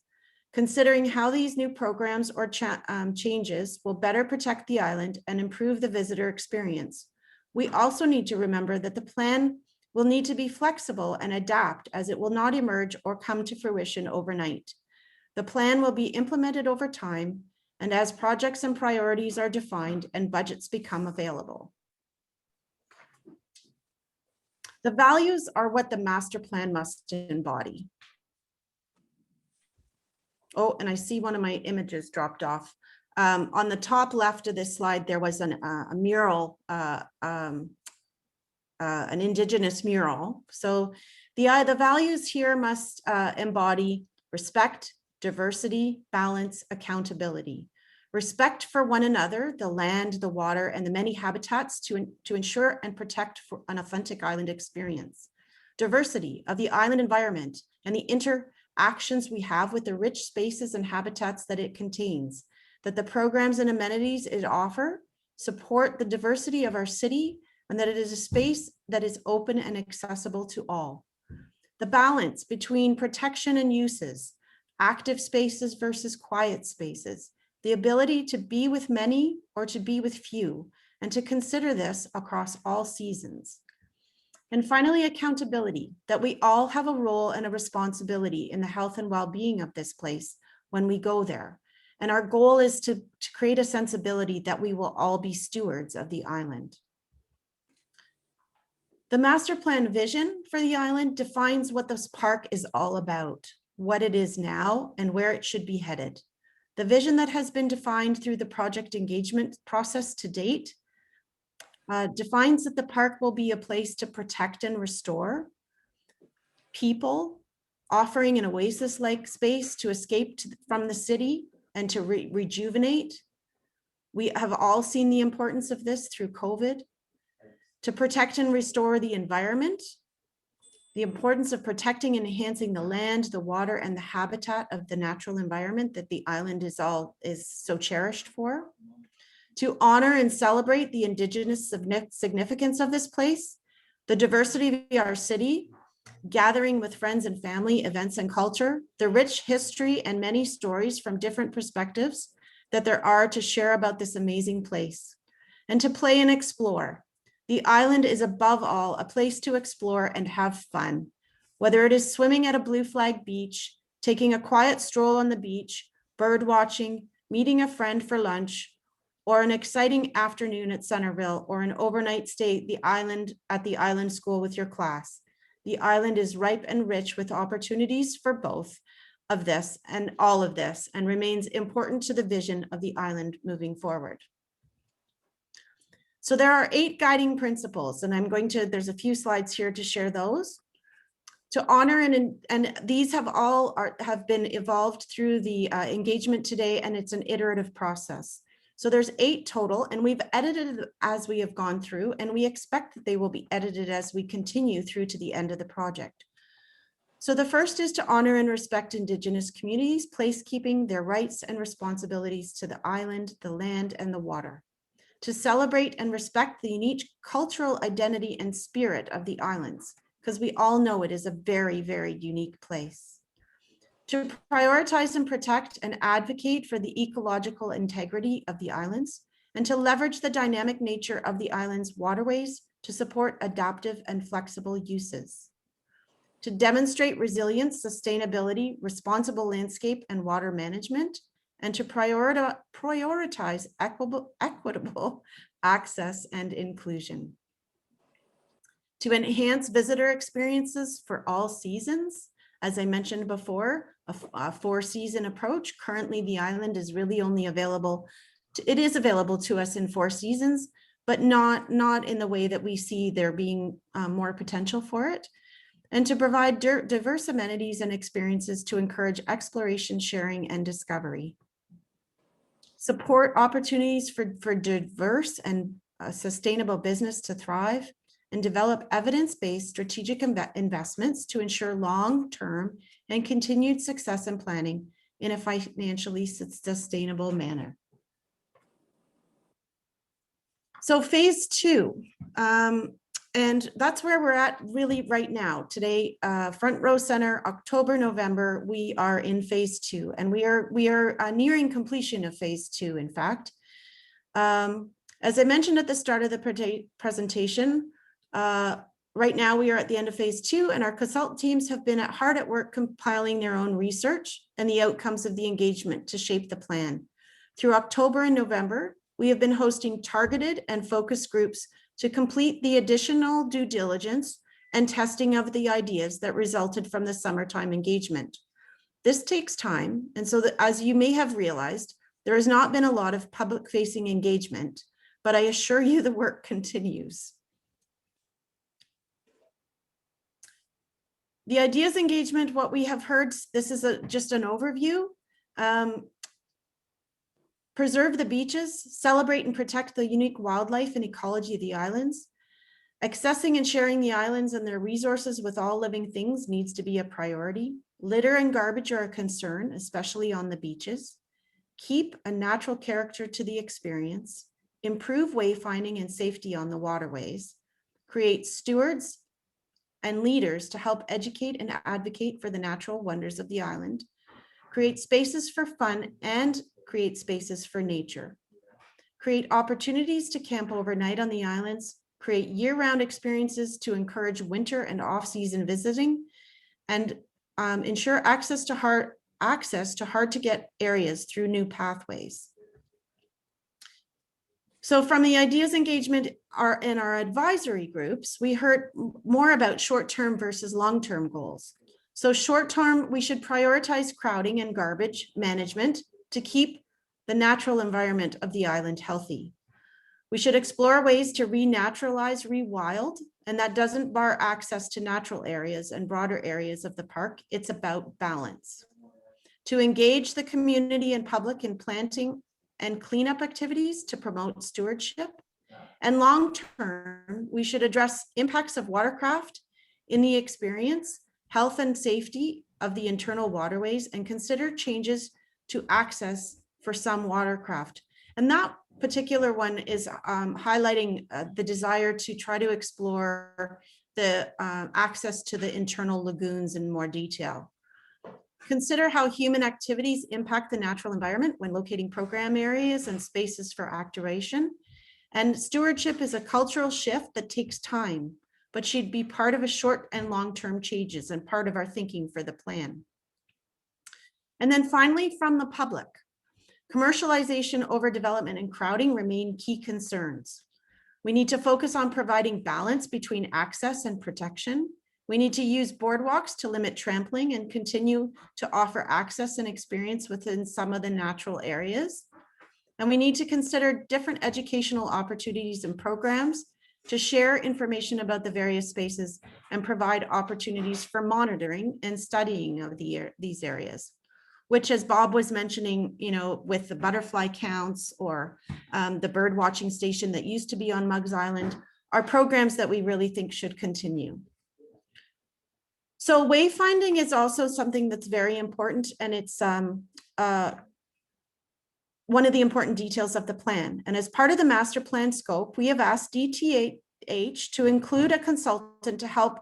Speaker 3: considering how these new programs or changes will better protect the island and improve the visitor experience. We also need to remember that the plan will need to be flexible and adapt, as it will not emerge or come to fruition overnight. The plan will be implemented over time, and as projects and priorities are defined and budgets become available. The values are what the master plan must embody. Oh, and I see one of my images dropped off. On the top left of this slide, there was a mural, an Indigenous mural. So the values here must embody respect, diversity, balance, accountability. Respect for one another, the land, the water, and the many habitats to ensure and protect for an authentic island experience. Diversity of the island environment and the interactions we have with the rich spaces and habitats that it contains, that the programs and amenities it offers support the diversity of our city, and that it is a space that is open and accessible to all. The balance between protection and uses, active spaces versus quiet spaces, the ability to be with many or to be with few, and to consider this across all seasons. And finally, accountability, that we all have a role and a responsibility in the health and well-being of this place when we go there. And our goal is to create a sensibility that we will all be stewards of the island. The master plan vision for the island defines what this park is all about, what it is now, and where it should be headed. The vision that has been defined through the project engagement process to date defines that the park will be a place to protect and restore people, offering an oasis-like space to escape from the city and to rejuvenate. We have all seen the importance of this through COVID. To protect and restore the environment, the importance of protecting and enhancing the land, the water, and the habitat of the natural environment that the island is so cherished for. to honor and celebrate the Indigenous significance of this place, the diversity of our city, gathering with friends and family, events and culture, the rich history and many stories from different perspectives that there are to share about this amazing place, and to play and explore. The island is above all a place to explore and have fun, whether it is swimming at a blue flag beach, taking a quiet stroll on the beach, bird watching, meeting a friend for lunch, or an exciting afternoon at Centerville, or an overnight stay at the island school with your class. The island is ripe and rich with opportunities for both of this and all of this, and remains important to the vision of the island moving forward. So there are 8 guiding principles, and there's a few slides here to share those. To honor and these have been evolved through the engagement today, and it's an iterative process. So there's 8 total, and we've edited as we have gone through, and we expect that they will be edited as we continue through to the end of the project. So the first is to honor and respect Indigenous communities, placekeeping their rights and responsibilities to the island, the land, and the water. To celebrate and respect the unique cultural identity and spirit of the islands, because we all know it is a very, very unique place. To prioritize and protect and advocate for the ecological integrity of the islands, and to leverage the dynamic nature of the island's waterways to support adaptive and flexible uses. To demonstrate resilience, sustainability, responsible landscape and water management, and to prioritize equitable access and inclusion. To enhance visitor experiences for all seasons. As I mentioned before, a 4-season approach. Currently, the island is really only available, it is available to us in 4 seasons, but not in the way that we see there being more potential for it. And to provide diverse amenities and experiences to encourage exploration, sharing, and discovery. Support opportunities for diverse and sustainable business to thrive, and develop evidence-based strategic investments to ensure long-term and continued success and planning in a financially sustainable manner. So phase 2, and that's where we're at really right now. Today, front row center, October, November, we are in phase 2, and we are nearing completion of phase 2, in fact. As I mentioned at the start of the presentation, right now we are at the end of phase 2, and our consultant teams have been hard at work compiling their own research and the outcomes of the engagement to shape the plan. Through October and November, we have been hosting targeted and focus groups to complete the additional due diligence and testing of the ideas that resulted from the summertime engagement. This takes time, and so that, as you may have realized, there has not been a lot of public-facing engagement, but I assure you the work continues. The ideas engagement, what we have heard, this is just an overview. Preserve the beaches, celebrate and protect the unique wildlife and ecology of the islands. Accessing and sharing the islands and their resources with all living things needs to be a priority. Litter and garbage are a concern, especially on the beaches. Keep a natural character to the experience. Improve wayfinding and safety on the waterways. Create stewards and leaders to help educate and advocate for the natural wonders of the island. Create spaces for fun and create spaces for nature. Create opportunities to camp overnight on the islands. Create year-round experiences to encourage winter and off-season visiting, and ensure access to hard-to-get areas through new pathways. So from the ideas engagement in our advisory groups, we heard more about short-term versus long-term goals. So short-term, we should prioritize crowding and garbage management to keep the natural environment of the island healthy. We should explore ways to renaturalize, rewild, and that doesn't bar access to natural areas and broader areas of the park. It's about balance. To engage the community and public in planting and cleanup activities to promote stewardship. And long-term, we should address impacts of watercraft in the experience, health and safety of the internal waterways, and consider changes to access for some watercraft. And that particular one is highlighting the desire to try to explore the access to the internal lagoons in more detail. Consider how human activities impact the natural environment when locating program areas and spaces for activation. And stewardship is a cultural shift that takes time, but should be part of a short and long-term changes and part of our thinking for the plan. And then finally, from the public, commercialization, overdevelopment, and crowding remain key concerns. We need to focus on providing balance between access and protection. We need to use boardwalks to limit trampling and continue to offer access and experience within some of the natural areas. And we need to consider different educational opportunities and programs to share information about the various spaces and provide opportunities for monitoring and studying of these areas, which, as Bob was mentioning, you know, with the butterfly counts or the bird watching station that used to be on Muggs Island, are programs that we really think should continue. So wayfinding is also something that's very important, and it's one of the important details of the plan. And as part of the master plan scope, we have asked DTH to include a consultant to help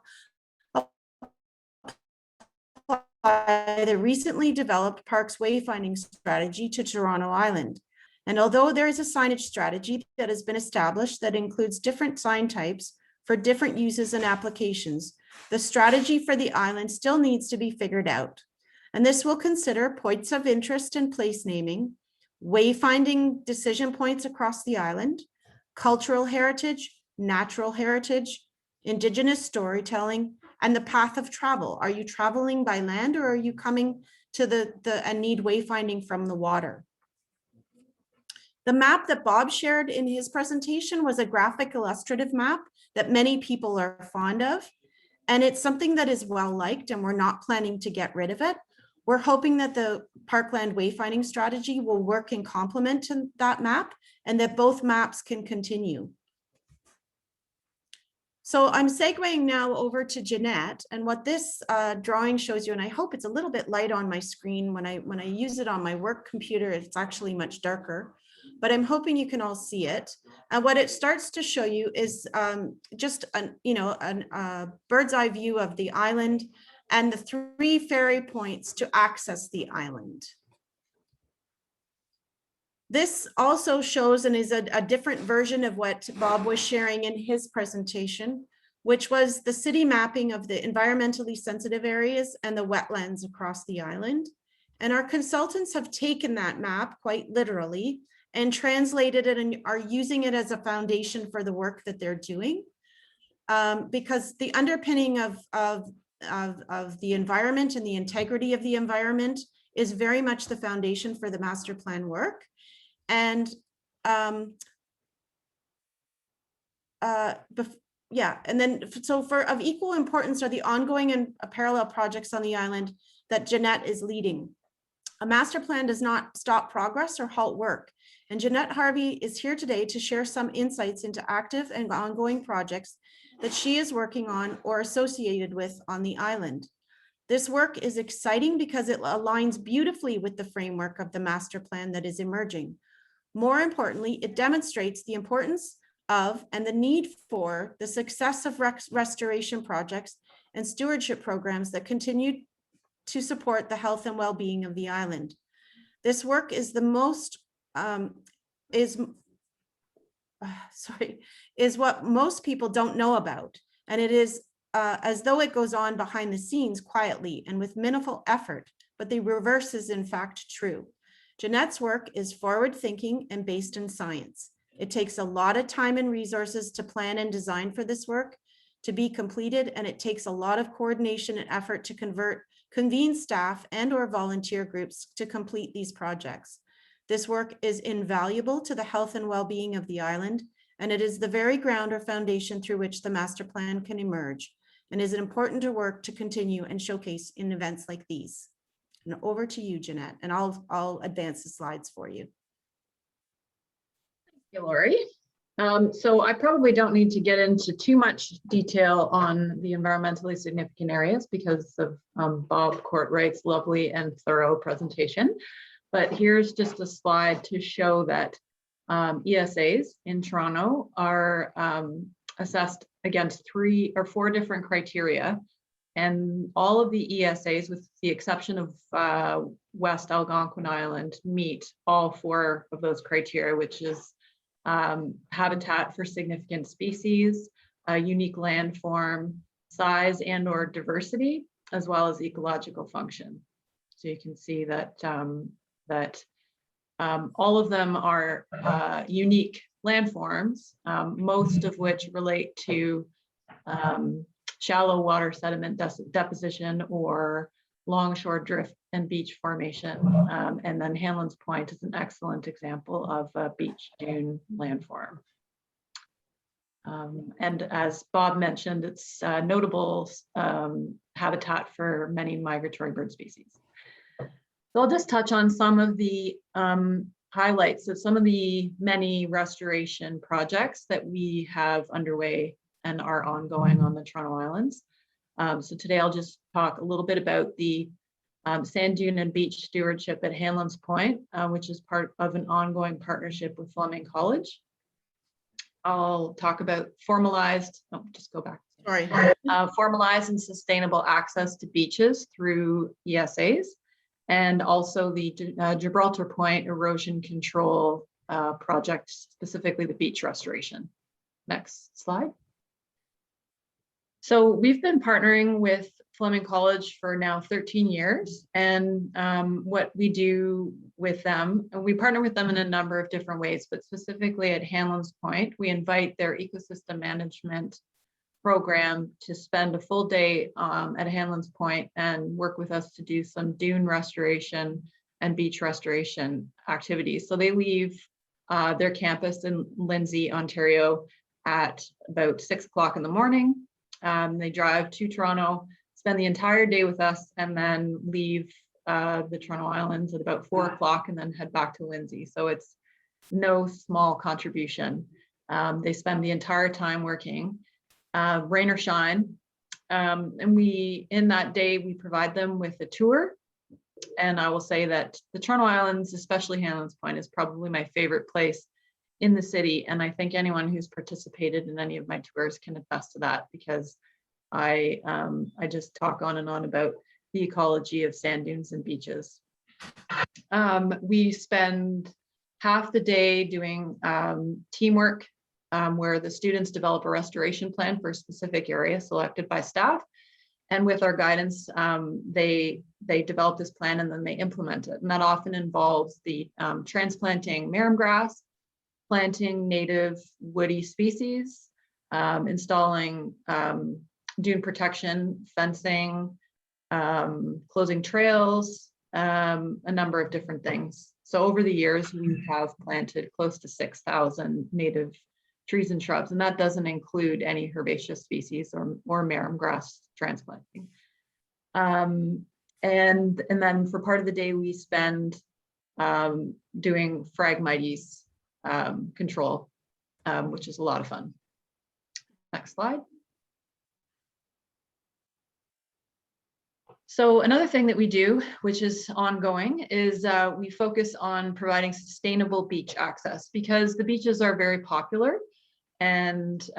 Speaker 3: apply the recently developed Parks wayfinding strategy to Toronto Island. And although there is a signage strategy that has been established that includes different sign types for different uses and applications, the strategy for the island still needs to be figured out. And this will consider points of interest and place naming, wayfinding decision points across the island, cultural heritage, natural heritage, Indigenous storytelling, and the path of travel. Are you traveling by land, or are you coming to and need wayfinding from the water? The map that Bob shared in his presentation was a graphic illustrative map that many people are fond of. And it's something that is well liked, and we're not planning to get rid of it. We're hoping that the Parkland wayfinding strategy will work in complement to that map, and that both maps can continue. So I'm segueing now over to Janette, and what this drawing shows you, and I hope it's a little bit light on my screen. When I use it on my work computer, it's actually much darker, but I'm hoping you can all see it. And what it starts to show you is just a bird's eye view of the island and the 3 ferry points to access the island. This also shows and is a different version of what Bob was sharing in his presentation, which was the city mapping of the environmentally sensitive areas and the wetlands across the island. And our consultants have taken that map quite literally and translated it and are using it as a foundation for the work that they're doing. Because the underpinning of the environment and the integrity of the environment is very much the foundation for the master plan work. And and then so of equal importance are the ongoing and parallel projects on the island that Janette is leading. A master plan does not stop progress or halt work. And Janette Harvey is here today to share some insights into active and ongoing projects that she is working on or associated with on the island. This work is exciting because it aligns beautifully with the framework of the master plan that is emerging. More importantly, it demonstrates the importance of and the need for the success of restoration projects and stewardship programs that continue to support the health and well-being of the island. This work is what most people don't know about, and it is as though it goes on behind the scenes quietly and with minimal effort, but the reverse is in fact true. Janette's work is forward-thinking and based in science. It takes a lot of time and resources to plan and design for this work to be completed, and it takes a lot of coordination and effort to convene staff and or volunteer groups to complete these projects. This work is invaluable to the health and well-being of the island, and it is the very ground or foundation through which the master plan can emerge, and is important to work to continue and showcase in events like these. And over to you, Janette, and I'll advance the slides for you.
Speaker 6: Thank you, Laurie. So I probably don't need to get into too much detail on the environmentally significant areas because of Bob Kortright's lovely and thorough presentation. But here's just a slide to show that ESAs in Toronto are assessed against 3 or 4 different criteria. And all of the ESAs, with the exception of West Algonquin Island, meet all 4 of those criteria, which is habitat for significant species, unique landform, size and or diversity, as well as ecological function. So you can see that all of them are unique landforms, most of which relate to shallow water sediment deposition or longshore drift and beach formation. And then Hanlon's Point is an excellent example of a beach dune landform. And as Bob mentioned, it's notable habitat for many migratory bird species. So I'll just touch on some of the highlights of some of the many restoration projects that we have underway and are ongoing on the Toronto Islands. So today I'll just talk a little bit about the sand dune and beach stewardship at Hanlon's Point, which is part of an ongoing partnership with Fleming College. I'll talk about formalized and sustainable access to beaches through ESAs, and also the Gibraltar Point erosion control project, specifically the beach restoration. Next slide. So we've been partnering with Fleming College for now 13 years. And what we do with them, and we partner with them in a number of different ways, but specifically at Hanlon's Point, we invite their ecosystem management program to spend a full day at Hanlon's Point and work with us to do some dune restoration and beach restoration activities. So they leave their campus in Lindsay, Ontario at about 6 o'clock in the morning. They drive to Toronto, spend the entire day with us, and then leave the Toronto Islands at about 4 o'clock and then head back to Lindsay. So it's no small contribution. They spend the entire time working, rain or shine. And in that day, we provide them with a tour. And I will say that the Toronto Islands, especially Hanlon's Point, is probably my favorite place in the city. And I think anyone who's participated in any of my tours can attest to that, because I just talk on and on about the ecology of sand dunes and beaches. We spend half the day doing teamwork, where the students develop a restoration plan for a specific area selected by staff. And with our guidance, they develop this plan and then they implement it. And that often involves the transplanting marram grass, planting native woody species, installing dune protection, fencing, closing trails, a number of different things. So over the years, we have planted close to 6,000 native trees and shrubs, and that doesn't include any herbaceous species or marram grass transplanting. And then for part of the day, we spend doing Phragmites control, which is a lot of fun. Next slide. So another thing that we do, which is ongoing, is we focus on providing sustainable beach access, because the beaches are very popular and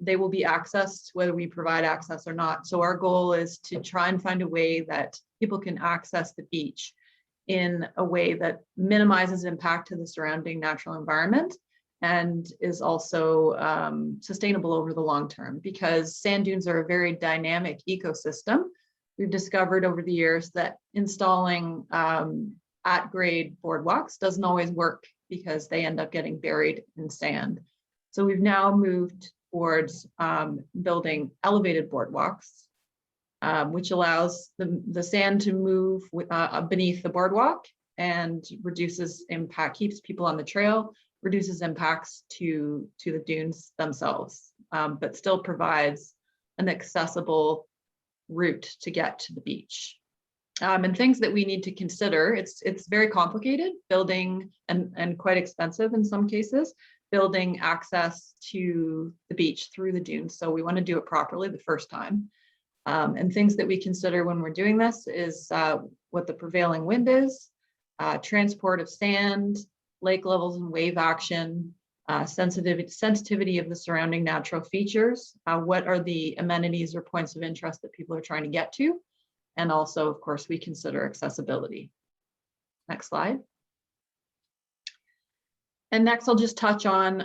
Speaker 6: they will be accessed whether we provide access or not. So our goal is to try and find a way that people can access the beach in a way that minimizes impact to the surrounding natural environment and is also sustainable over the long term, because sand dunes are a very dynamic ecosystem. We've discovered over the years that installing at-grade boardwalks doesn't always work because they end up getting buried in sand. So we've now moved towards building elevated boardwalks, which allows the sand to move beneath the boardwalk and reduces impact, keeps people on the trail, reduces impacts to the dunes themselves, but still provides an accessible route to get to the beach. And things that we need to consider, it's very complicated building and quite expensive in some cases, building access to the beach through the dunes. So we want to do it properly the first time. And things that we consider when we're doing this is what the prevailing wind is, transport of sand, lake levels and wave action, sensitivity of the surrounding natural features, what are the amenities or points of interest that people are trying to get to, and also, of course, we consider accessibility. Next slide. And next, I'll just touch on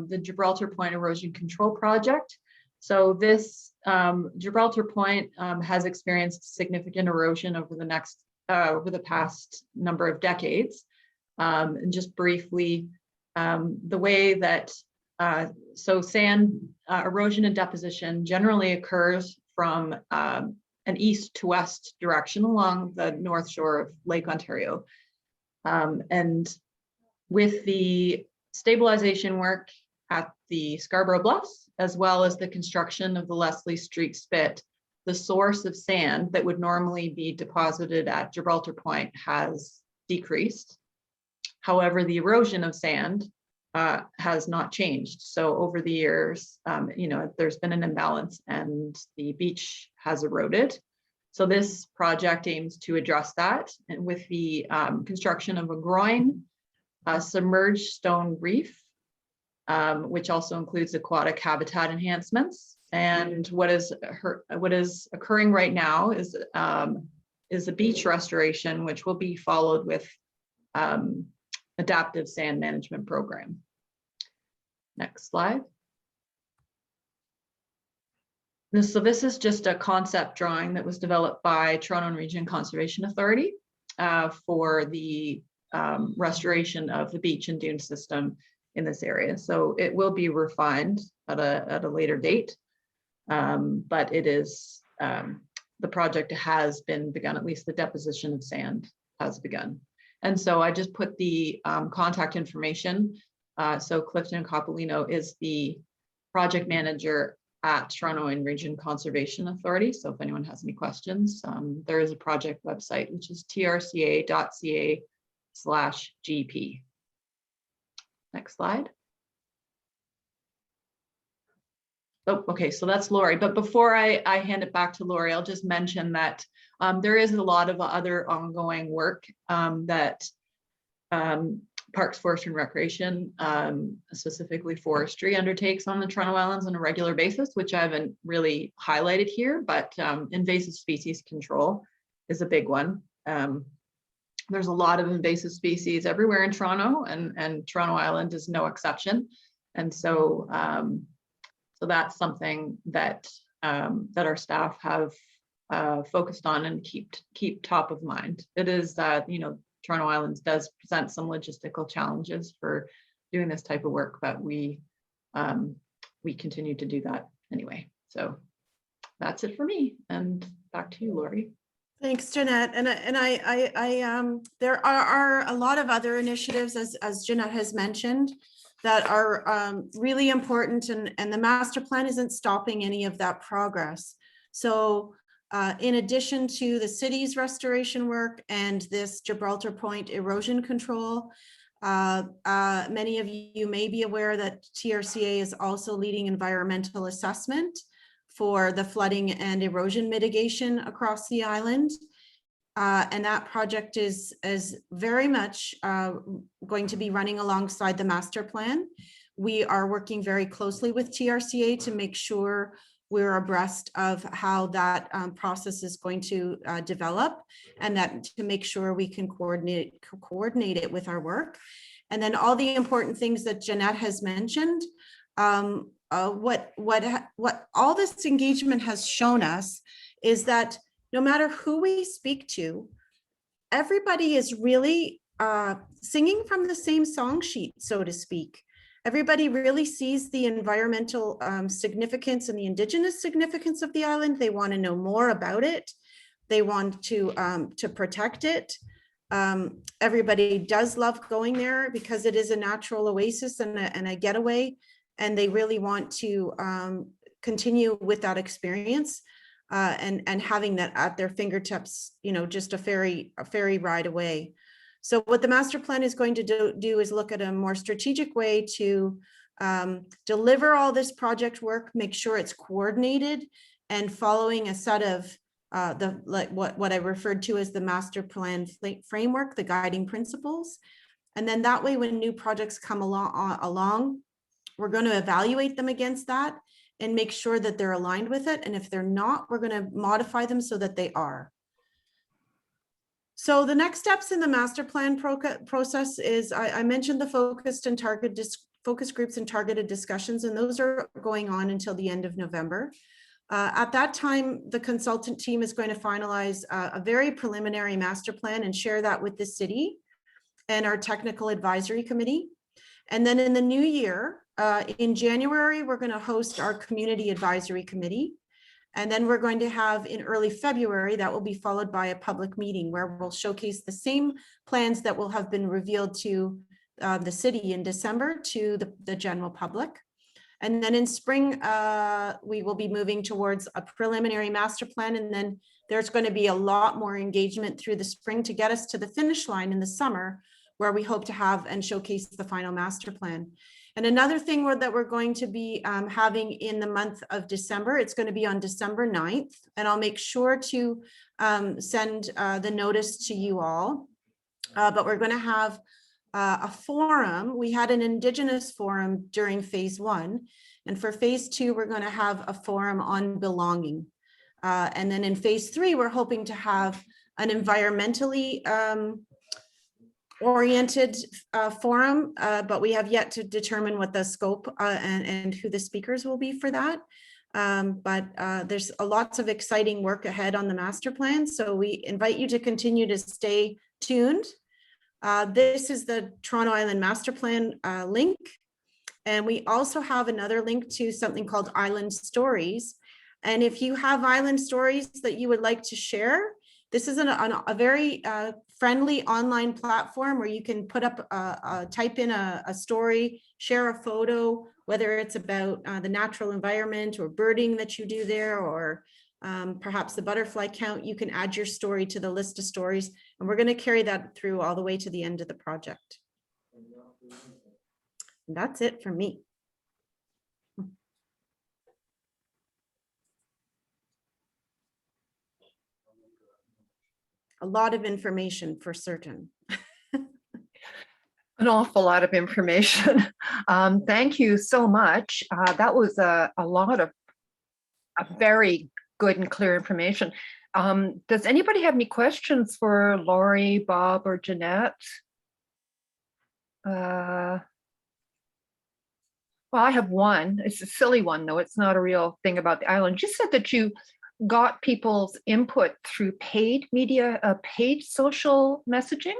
Speaker 6: the Gibraltar Point Erosion Control Project. So this Gibraltar Point has experienced significant erosion over the past number of decades. And just briefly, the way that so sand erosion and deposition generally occurs from an east to west direction along the north shore of Lake Ontario. And with the stabilization work at the Scarborough Bluffs, as well as the construction of the Leslie Street Spit, the source of sand that would normally be deposited at Gibraltar Point has decreased. However, the erosion of sand has not changed. So over the years, there's been an imbalance and the beach has eroded. So this project aims to address that, and with the construction of a groin, submerged stone reef, which also includes aquatic habitat enhancements. And what is occurring right now is a beach restoration, which will be followed with adaptive sand management program. Next slide. So this is just a concept drawing that was developed by Toronto and Region Conservation Authority for the restoration of the beach and dune system in this area. So it will be refined at a later date, but it is the project has been begun, at least the deposition of sand has begun. And so I just put the contact information. So Clifton Coppolino is the project manager at Toronto and Region Conservation Authority. So if anyone has any questions, there is a project website, which is trca.ca/GP. Next slide. Oh, okay, so that's Laurie. But before I hand it back to Laurie, I'll just mention that there is a lot of other ongoing work that Parks, Forestry and Recreation, specifically forestry, undertakes on the Toronto Islands on a regular basis, which I haven't really highlighted here, but invasive species control is a big one. There's a lot of invasive species everywhere in Toronto, and Toronto Island is no exception. And so, so that's something that that our staff have focused on and keep top of mind. It is that, Toronto Islands does present some logistical challenges for doing this type of work, but we continue to do that anyway. So that's it for me, and back to you, Laurie.
Speaker 3: Thanks, Janette. And there are a lot of other initiatives, as Janette has mentioned, that are really important, and the master plan isn't stopping any of that progress. So in addition to the city's restoration work and this Gibraltar Point erosion control, many of you may be aware that TRCA is also leading environmental assessment for the flooding and erosion mitigation across the island. And that project is very much going to be running alongside the master plan. We are working very closely with TRCA to make sure we're abreast of how that process is going to develop, and that to make sure we can coordinate it with our work. And then all the important things that Janette has mentioned, what all this engagement has shown us is that no matter who we speak to, everybody is really singing from the same song sheet, so to speak. Everybody really sees the environmental significance and the Indigenous significance of the island. They want to know more about it. They want to protect it. Everybody does love going there because it is a natural oasis and a getaway, and they really want to continue with that experience and having that at their fingertips, just a ferry ride away. So what the master plan is going to do is look at a more strategic way to deliver all this project work, make sure it's coordinated and following a set of what I referred to as the master plan framework, the guiding principles, And then that way, when new projects come along, we're going to evaluate them against that and make sure that they're aligned with it. And if they're not, we're going to modify them so that they are. So the next steps in the master plan process is I mentioned the focus groups and targeted discussions, and those are going on until the end of November. At that time, the consultant team is going to finalize a very preliminary master plan and share that with the city and our technical advisory committee. And then in the new year, in January, we're going to host our community advisory committee. And then we're going to have in early February, that will be followed by a public meeting where we'll showcase the same plans that will have been revealed to the city in December to the general public. And then in spring, we will be moving towards a preliminary master plan. And then there's going to be a lot more engagement through the spring to get us to the finish line in the summer, where we hope to have and showcase the final master plan. And another thing that we're going to be having in the month of December, it's going to be on December 9th, and I'll make sure to send the notice to you all. But we're going to have a forum. We had an Indigenous forum during phase 1. And for phase 2, we're going to have a forum on belonging. And then in phase 3, we're hoping to have an environmentally oriented forum, but we have yet to determine what the scope and who the speakers will be for that. But there's lots of exciting work ahead on the master plan. So we invite you to continue to stay tuned. This is the Toronto Island Master Plan link. And we also have another link to something called Island Stories. And if you have island stories that you would like to share, this is a very friendly online platform where you can put up, type in a story, share a photo, whether it's about the natural environment or birding that you do there, or perhaps the butterfly count. You can add your story to the list of stories, and we're going to carry that through all the way to the end of the project. And that's it for me. A lot of information for certain.
Speaker 1: An awful lot of information. Thank you so much. That was a lot of very good and clear information. Does anybody have any questions for Laurie, Bob, or Janette? Well, I have one. It's a silly one, though. It's not a real thing about the island. You said that you got people's input through paid media, paid social messaging.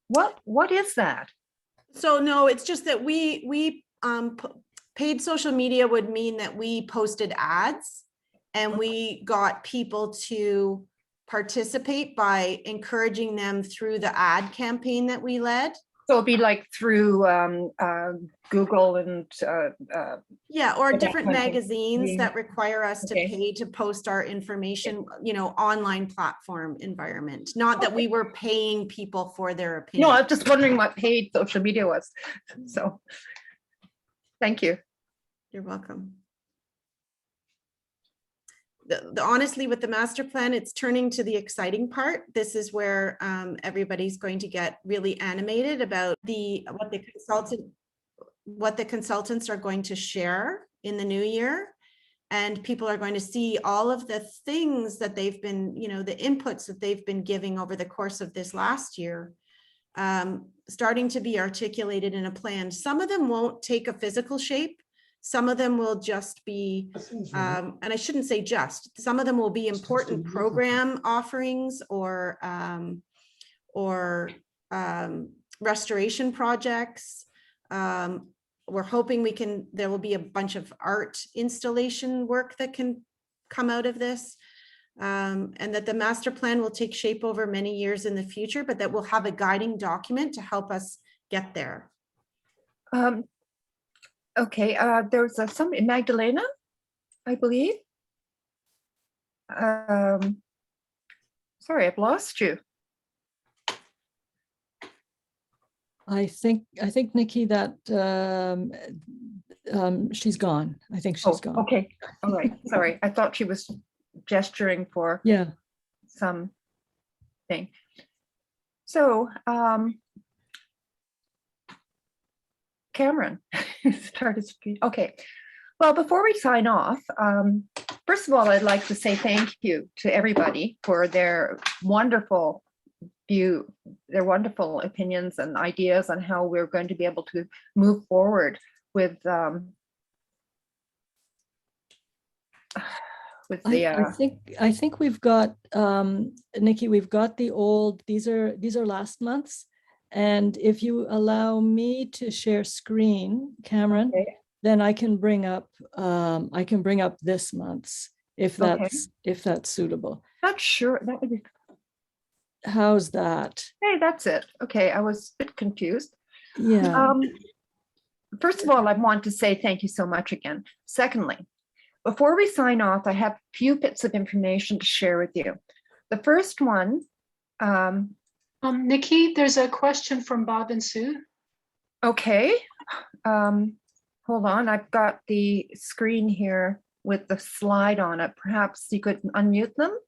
Speaker 1: What is that?
Speaker 3: So no, it's just that we paid social media would mean that we posted ads and we got people to participate by encouraging them through the ad campaign that we led.
Speaker 1: So it'd be like through Google and
Speaker 3: yeah, or
Speaker 1: that
Speaker 3: different
Speaker 1: kind of thing.
Speaker 3: magazines that require us to
Speaker 1: Okay.
Speaker 3: pay to post our information, you know, online platform environment. Not that we were paying people for their opinion.
Speaker 1: No, I'm just wondering what paid social media was. So, thank you.
Speaker 3: You're welcome. Honestly, with the master plan, it's turning to the exciting part. This is where everybody's going to get really animated about what the consultants are going to share in the new year. And people are going to see all of the things that they've been, you know, the inputs that they've been giving over the course of this last year, starting to be articulated in a plan. Some of them won't take a physical shape. Some of them will just be, and I shouldn't say just, some of them will be important program offerings or restoration projects. We're hoping there will be a bunch of art installation work that can come out of this, and that the master plan will take shape over many years in the future, but that we'll have a guiding document to help us get there.
Speaker 1: Okay, there's some in Magdalena, I believe. Sorry, I've lost you.
Speaker 4: I think Nikki, that she's gone. I think she's gone.
Speaker 1: Okay, all right. Sorry, I thought she was gesturing for
Speaker 4: Yeah.
Speaker 1: something. So Cameron started screen. Okay. Well, before we sign off, first of all, I'd like to say thank you to everybody for their wonderful their wonderful opinions and ideas on how we're going to be able to move forward with the
Speaker 4: I think we've got Nikki, we've got the old, these are last month's. And if you allow me to share screen, Cameron,
Speaker 1: Okay.
Speaker 4: then I can bring up this month's if that's suitable.
Speaker 1: Not sure that would be.
Speaker 4: How's that?
Speaker 1: Hey, that's it. Okay, I was a bit confused.
Speaker 4: Yeah.
Speaker 1: First of all, I want to say thank you so much again. Secondly, before we sign off, I have a few bits of information to share with you. The first one.
Speaker 7: Nikki, there's a question from Bob and Sue.
Speaker 1: Okay. Hold on, I've got the screen here with the slide on it. Perhaps you could unmute them.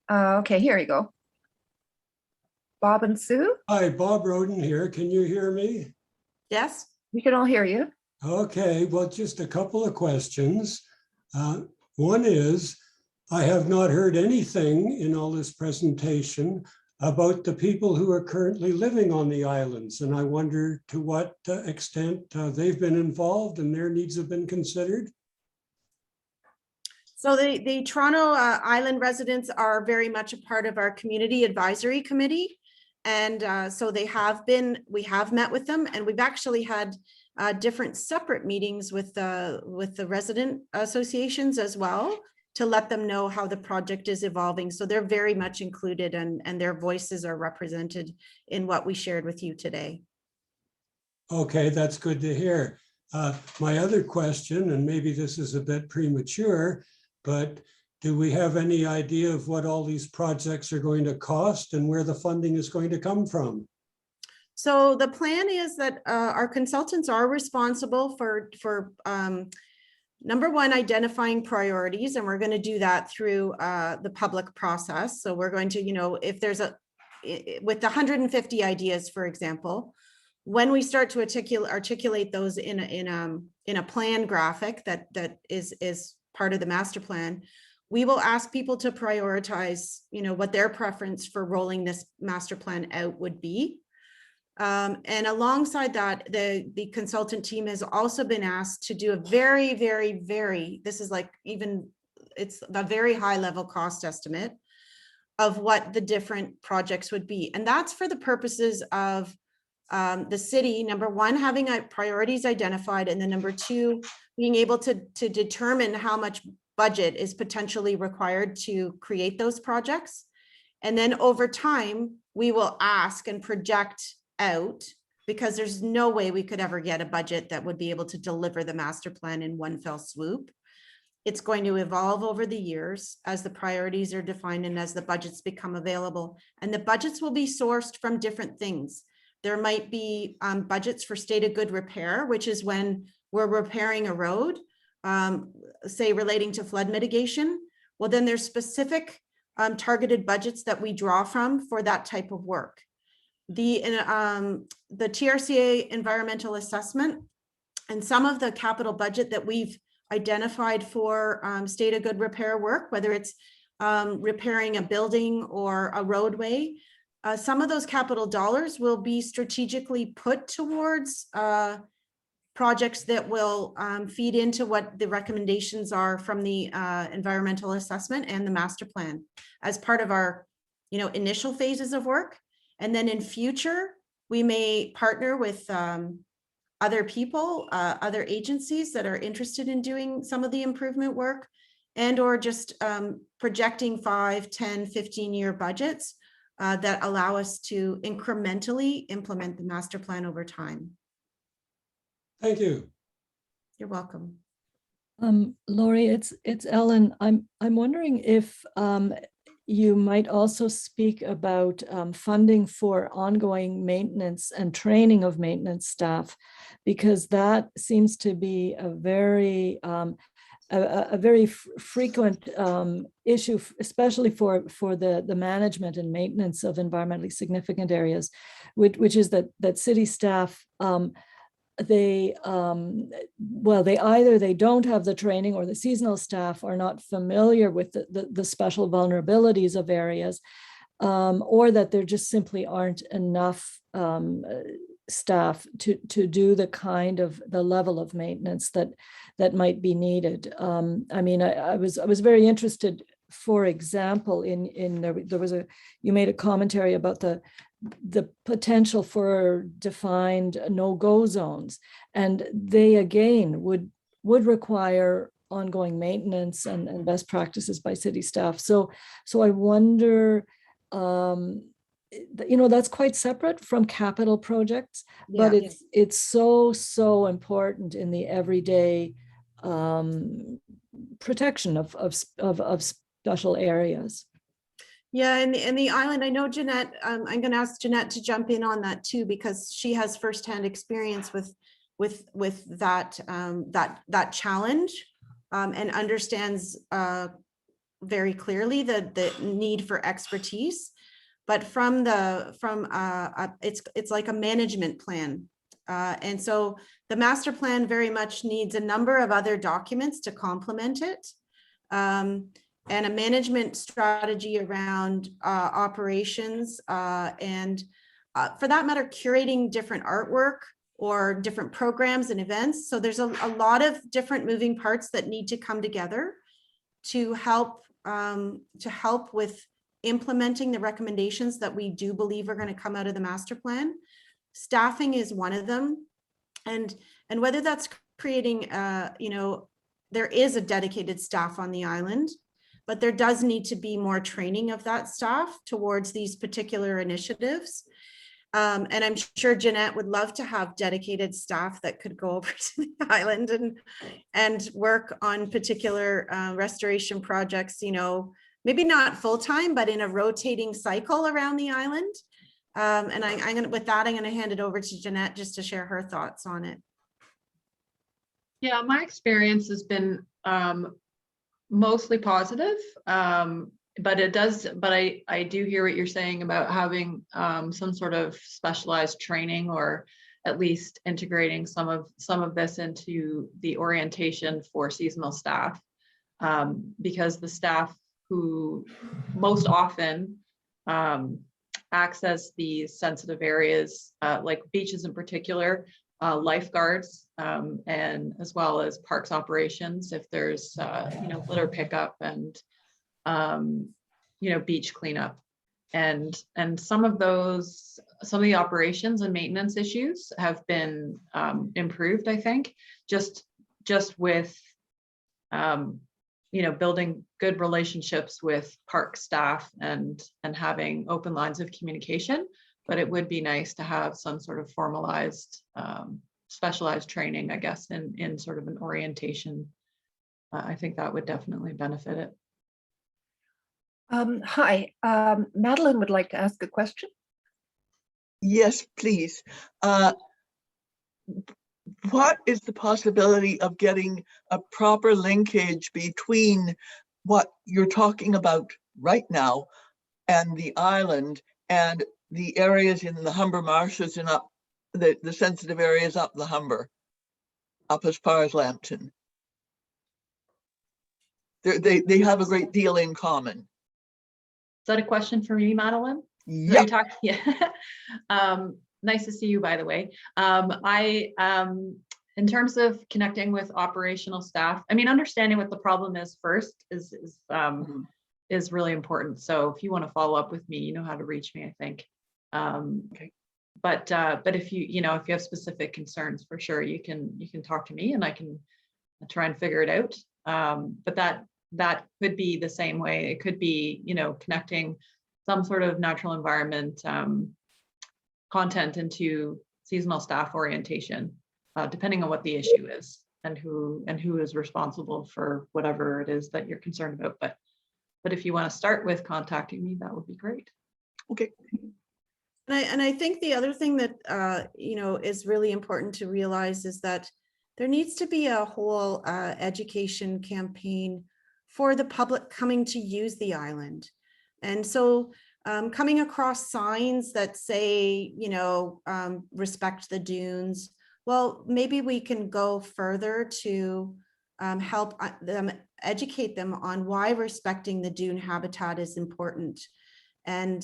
Speaker 1: Okay, here you go. Bob and Sue?
Speaker 8: Hi, Bob Roden here. Can you hear me?
Speaker 3: Yes?
Speaker 1: We can all hear you.
Speaker 8: Okay, well, just a couple of questions. One is, I have not heard anything in all this presentation about the people who are currently living on the islands. And I wonder to what extent they've been involved and their needs have been considered.
Speaker 3: So the Toronto Island residents are very much a part of our community advisory committee. And so we have met with them, and we've actually had different separate meetings with the resident associations as well, to let them know how the project is evolving. So they're very much included, and their voices are represented in what we shared with you today.
Speaker 8: Okay, that's good to hear. My other question, and maybe this is a bit premature, but do we have any idea of what all these projects are going to cost and where the funding is going to come from?
Speaker 3: So the plan is that our consultants are responsible for number one, identifying priorities, and we're going to do that through the public process. So we're going to, if there's with the 150 ideas, for example, when we start to articulate those in a plan graphic that is part of the master plan, we will ask people to prioritize, what their preference for rolling this master plan out would be. And alongside that, the consultant team has also been asked to do a very, very, very, this is like it's a very high level cost estimate of what the different projects would be. And that's for the purposes of the city, number one, having priorities identified, and then number two, being able to determine how much budget is potentially required to create those projects. And then over time, we will ask and project out, because there's no way we could ever get a budget that would be able to deliver the master plan in one fell swoop. It's going to evolve over the years as the priorities are defined and as the budgets become available. And the budgets will be sourced from different things. There might be budgets for state of good repair, which is when we're repairing a road, say relating to flood mitigation. Well, then there's specific targeted budgets that we draw from for that type of work. The TRCA environmental assessment and some of the capital budget that we've identified for state of good repair work, whether it's repairing a building or a roadway, some of those capital dollars will be strategically put towards projects that will feed into what the recommendations are from the environmental assessment and the master plan as part of our initial phases of work. And then in future, we may partner with other people, other agencies that are interested in doing some of the improvement work, and or just projecting 5, 10, 15-year budgets that allow us to incrementally implement the master plan over time.
Speaker 8: Thank you.
Speaker 3: You're welcome.
Speaker 4: Laurie, it's Ellen. I'm wondering if you might also speak about funding for ongoing maintenance and training of maintenance staff, because that seems to be a very frequent issue, especially for the management and maintenance of environmentally significant areas, which is that city staff they well, they don't have the training, or the seasonal staff are not familiar with the special vulnerabilities of areas, or that there just simply aren't enough staff to do the level of maintenance that might be needed. I mean, I was very interested, for example, you made a commentary about the potential for defined no-go zones, and they again would require ongoing maintenance and best practices by city staff. So I wonder, that's quite separate from capital projects, but it's so important in the everyday protection of special areas.
Speaker 3: Yeah, and the island, I know Janette, I'm going to ask Janette to jump in on that too, because she has firsthand experience with that challenge, and understands very clearly the need for expertise. But it's like a management plan, and so the master plan very much needs a number of other documents to complement it. And a management strategy around operations, and for that matter, curating different artwork or different programs and events. So there's a lot of different moving parts that need to come together to help with implementing the recommendations that we do believe are going to come out of the master plan. Staffing is one of them, and whether that's creating, there is a dedicated staff on the island, but there does need to be more training of that staff towards these particular initiatives. And I'm sure Janette would love to have dedicated staff that could go over to the island and work on particular restoration projects, maybe not full-time, but in a rotating cycle around the island. And I'm going to hand it over to Janette just to share her thoughts on it.
Speaker 6: Yeah, my experience has been mostly positive, but I do hear what you're saying about having some sort of specialized training, or at least integrating some of this into the orientation for seasonal staff, because the staff who most often access these sensitive areas, like beaches in particular, lifeguards, and as well as parks operations, if there's litter pickup and beach cleanup, and some of the operations and maintenance issues have been improved, I think, just with building good relationships with park staff and having open lines of communication. But it would be nice to have some sort of formalized, specialized training, I guess, in sort of an orientation. I think that would definitely benefit it.
Speaker 1: Hi, Madeline would like to ask a question.
Speaker 9: Yes, please. What is the possibility of getting a proper linkage between what you're talking about right now and the island and the areas in the Humber marshes and up the sensitive areas up the Humber, up as far as Lambton? They have a great deal in common.
Speaker 6: Is that a question for me, Madeline?
Speaker 9: Yeah.
Speaker 6: Yeah. Nice to see you, by the way. In terms of connecting with operational staff, I mean, understanding what the problem is first is really important. So if you want to follow up with me, you know how to reach me, I think.
Speaker 9: Okay.
Speaker 6: But if you have specific concerns, for sure, you can talk to me and I can try and figure it out. But that could be the same way. It could be, connecting some sort of natural environment content into seasonal staff orientation, depending on what the issue is and who is responsible for whatever it is that you're concerned about. But if you want to start with contacting me, that would be great.
Speaker 9: Okay.
Speaker 3: And I think the other thing that is really important to realize is that there needs to be a whole education campaign for the public coming to use the island. And so coming across signs that say, respect the dunes, well, maybe we can go further to help them educate them on why respecting the dune habitat is important. And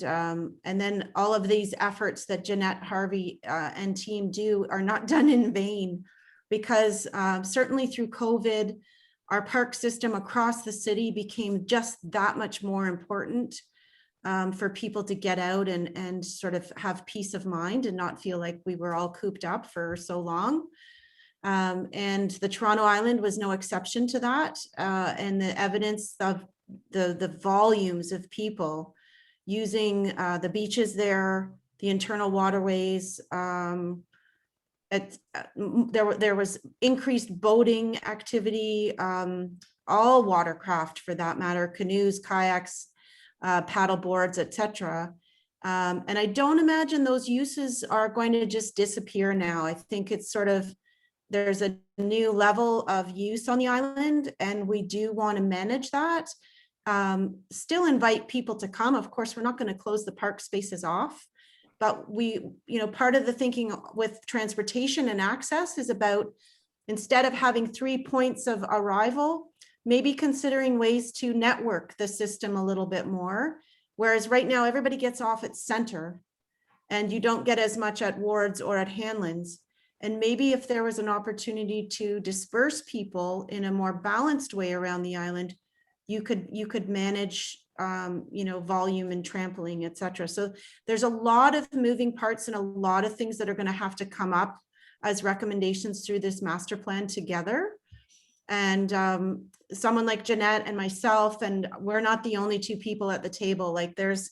Speaker 3: then all of these efforts that Janette, Harvey, and team do are not done in vain, because certainly through COVID, our park system across the city became just that much more important for people to get out and sort of have peace of mind and not feel like we were all cooped up for so long. And the Toronto Island was no exception to that. And the evidence of the volumes of people using the beaches there, the internal waterways, there was increased boating activity, all watercraft for that matter, canoes, kayaks, paddle boards, etc. And I don't imagine those uses are going to just disappear now. I think it's sort of, there's a new level of use on the island, and we do want to manage that. Still invite people to come. Of course, we're not going to close the park spaces off, but we, part of the thinking with transportation and access is about, instead of having 3 points of arrival, maybe considering ways to network the system a little bit more. Whereas right now everybody gets off at Center and you don't get as much at Wards or at Hanlon's. And maybe if there was an opportunity to disperse people in a more balanced way around the island, you could manage volume and trampling, etc. So there's a lot of moving parts and a lot of things that are going to have to come up as recommendations through this master plan together. And someone like Janette and myself, and we're not the only two people at the table. Like there's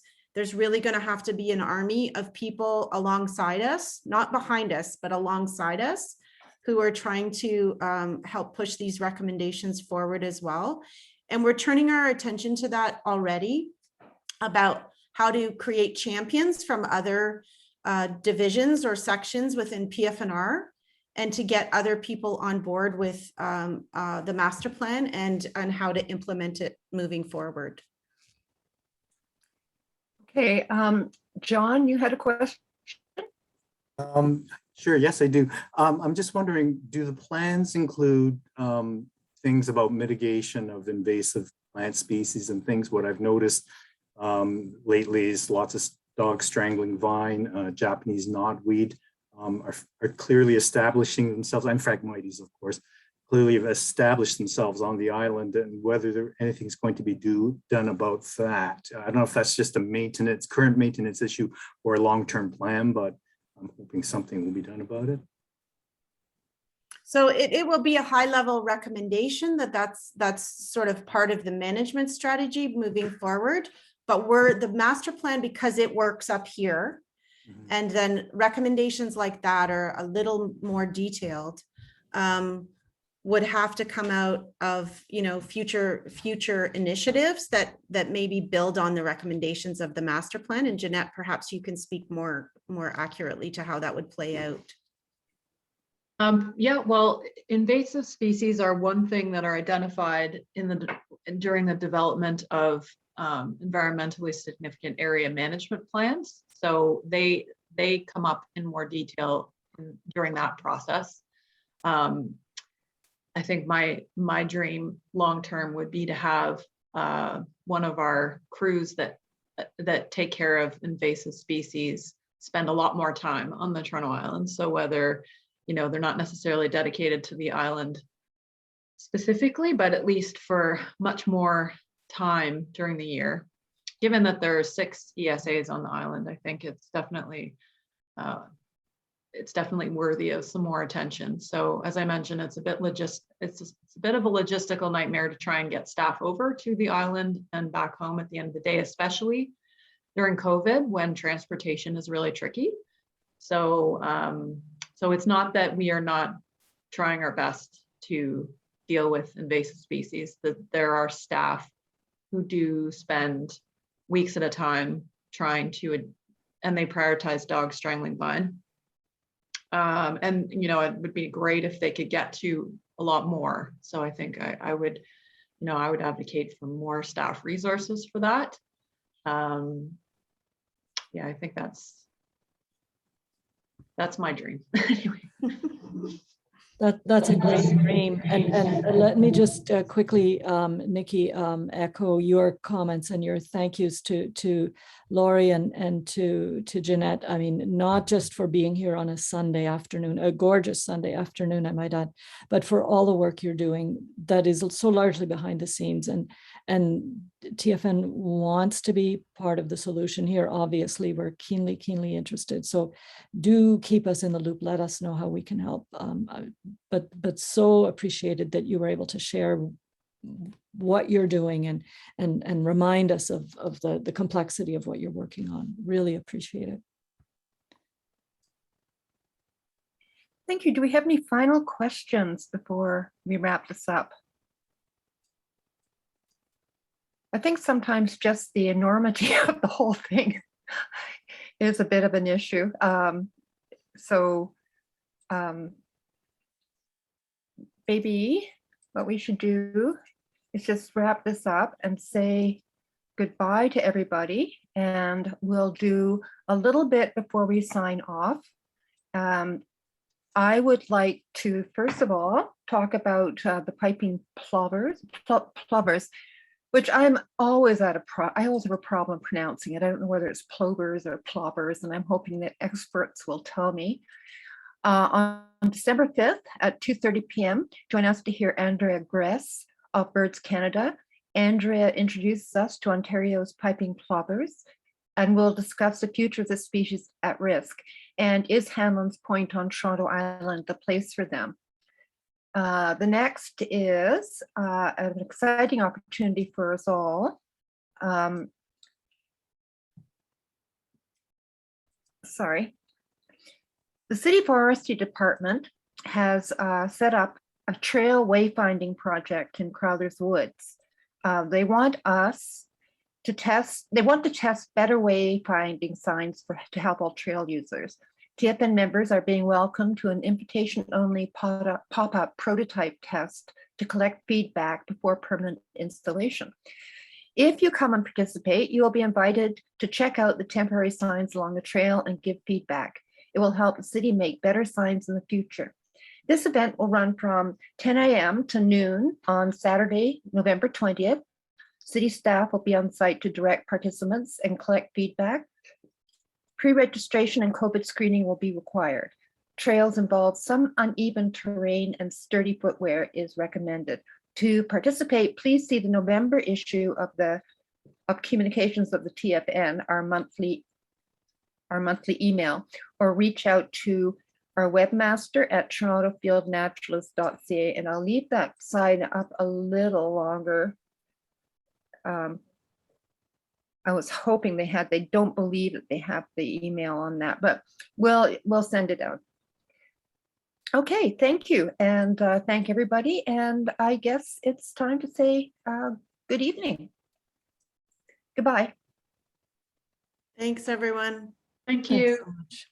Speaker 3: really going to have to be an army of people alongside us, not behind us, but alongside us, who are trying to help push these recommendations forward as well. And we're turning our attention to that already, about how to create champions from other divisions or sections within PFNR, and to get other people on board with the master plan and how to implement it moving forward.
Speaker 1: Okay, John, you had a question?
Speaker 10: Sure, yes, I do. I'm just wondering, do the plans include things about mitigation of invasive plant species and things? What I've noticed lately is lots of dog strangling vine, Japanese knotweed are clearly establishing themselves, and Phragmites, of course, clearly have established themselves on the island, and whether anything's going to be done about that. I don't know if that's just a current maintenance issue or a long-term plan, but I'm hoping something will be done about it.
Speaker 3: So it will be a high-level recommendation that's sort of part of the management strategy moving forward. But the master plan, because it works up here, and then recommendations like that are a little more detailed, would have to come out of future initiatives that maybe build on the recommendations of the master plan. And Janette, perhaps you can speak more accurately to how that would play out.
Speaker 6: Yeah, well, invasive species are one thing that are identified during the development of environmentally significant area management plans. So they come up in more detail during that process. I think my dream long term would be to have one of our crews that take care of invasive species spend a lot more time on the Toronto Island. So whether they're not necessarily dedicated to the island specifically, but at least for much more time during the year. Given that there are 6 ESAs on the island, I think it's definitely worthy of some more attention. So as I mentioned, it's a bit of a logistical nightmare to try and get staff over to the island and back home at the end of the day, especially during COVID when transportation is really tricky. So it's not that we are not trying our best to deal with invasive species, that there are staff who do spend weeks at a time trying to, and they prioritize dog strangling vine. And it would be great if they could get to a lot more. So I think I would advocate for more staff resources for that. Yeah, I think that's my dream. Anyway.
Speaker 4: That's a great dream. And let me just quickly, Nikki, echo your comments and your thank yous to Laurie and to Janette. I mean, not just for being here on a Sunday afternoon, a gorgeous Sunday afternoon, I might add, but for all the work you're doing that is so largely behind the scenes. And TFN wants to be part of the solution here. Obviously, we're keenly interested. So do keep us in the loop. Let us know how we can help. But so appreciated that you were able to share what you're doing and remind us of the complexity of what you're working on. Really appreciate it.
Speaker 1: Thank you. Do we have any final questions before we wrap this up? I think sometimes just the enormity of the whole thing is a bit of an issue. Maybe what we should do is just wrap this up and say goodbye to everybody. And we'll do a little bit before we sign off. I would like to, first of all, talk about the piping plovers, which I'm always I always have a problem pronouncing it. I don't know whether it's plovers or plovers, and I'm hoping that experts will tell me. On December 5th at 2:30 p.m., join us to hear Andrea Gress of Birds Canada. Andrea introduces us to Ontario's piping plovers, and we'll discuss the future of the species at risk. And is Hanlon's Point on Toronto Island the place for them? The next is an exciting opportunity for us all. The City Forestry Department has set up a trail wayfinding project in Crowther's Woods. They want to test better wayfinding signs to help all trail users. TFN members are being welcomed to an invitation-only pop-up prototype test to collect feedback before permanent installation. If you come and participate, you will be invited to check out the temporary signs along the trail and give feedback. It will help the city make better signs in the future. This event will run from 10 a.m. to noon on Saturday, November 20th. City staff will be on site to direct participants and collect feedback. Pre-registration and COVID screening will be required. Trails involve some uneven terrain and sturdy footwear is recommended. To participate, please see the November issue of Communications of the TFN, our monthly email, or reach out to our webmaster at torontofieldnaturalist.ca, and I'll leave that sign up a little longer. I was hoping they don't believe that they have the email on that, but we'll send it out. Okay, thank you, and thank everybody, and I guess it's time to say good evening. Goodbye.
Speaker 3: Thanks, everyone.
Speaker 6: Thank
Speaker 4: Thanks
Speaker 6: you.
Speaker 4: so much.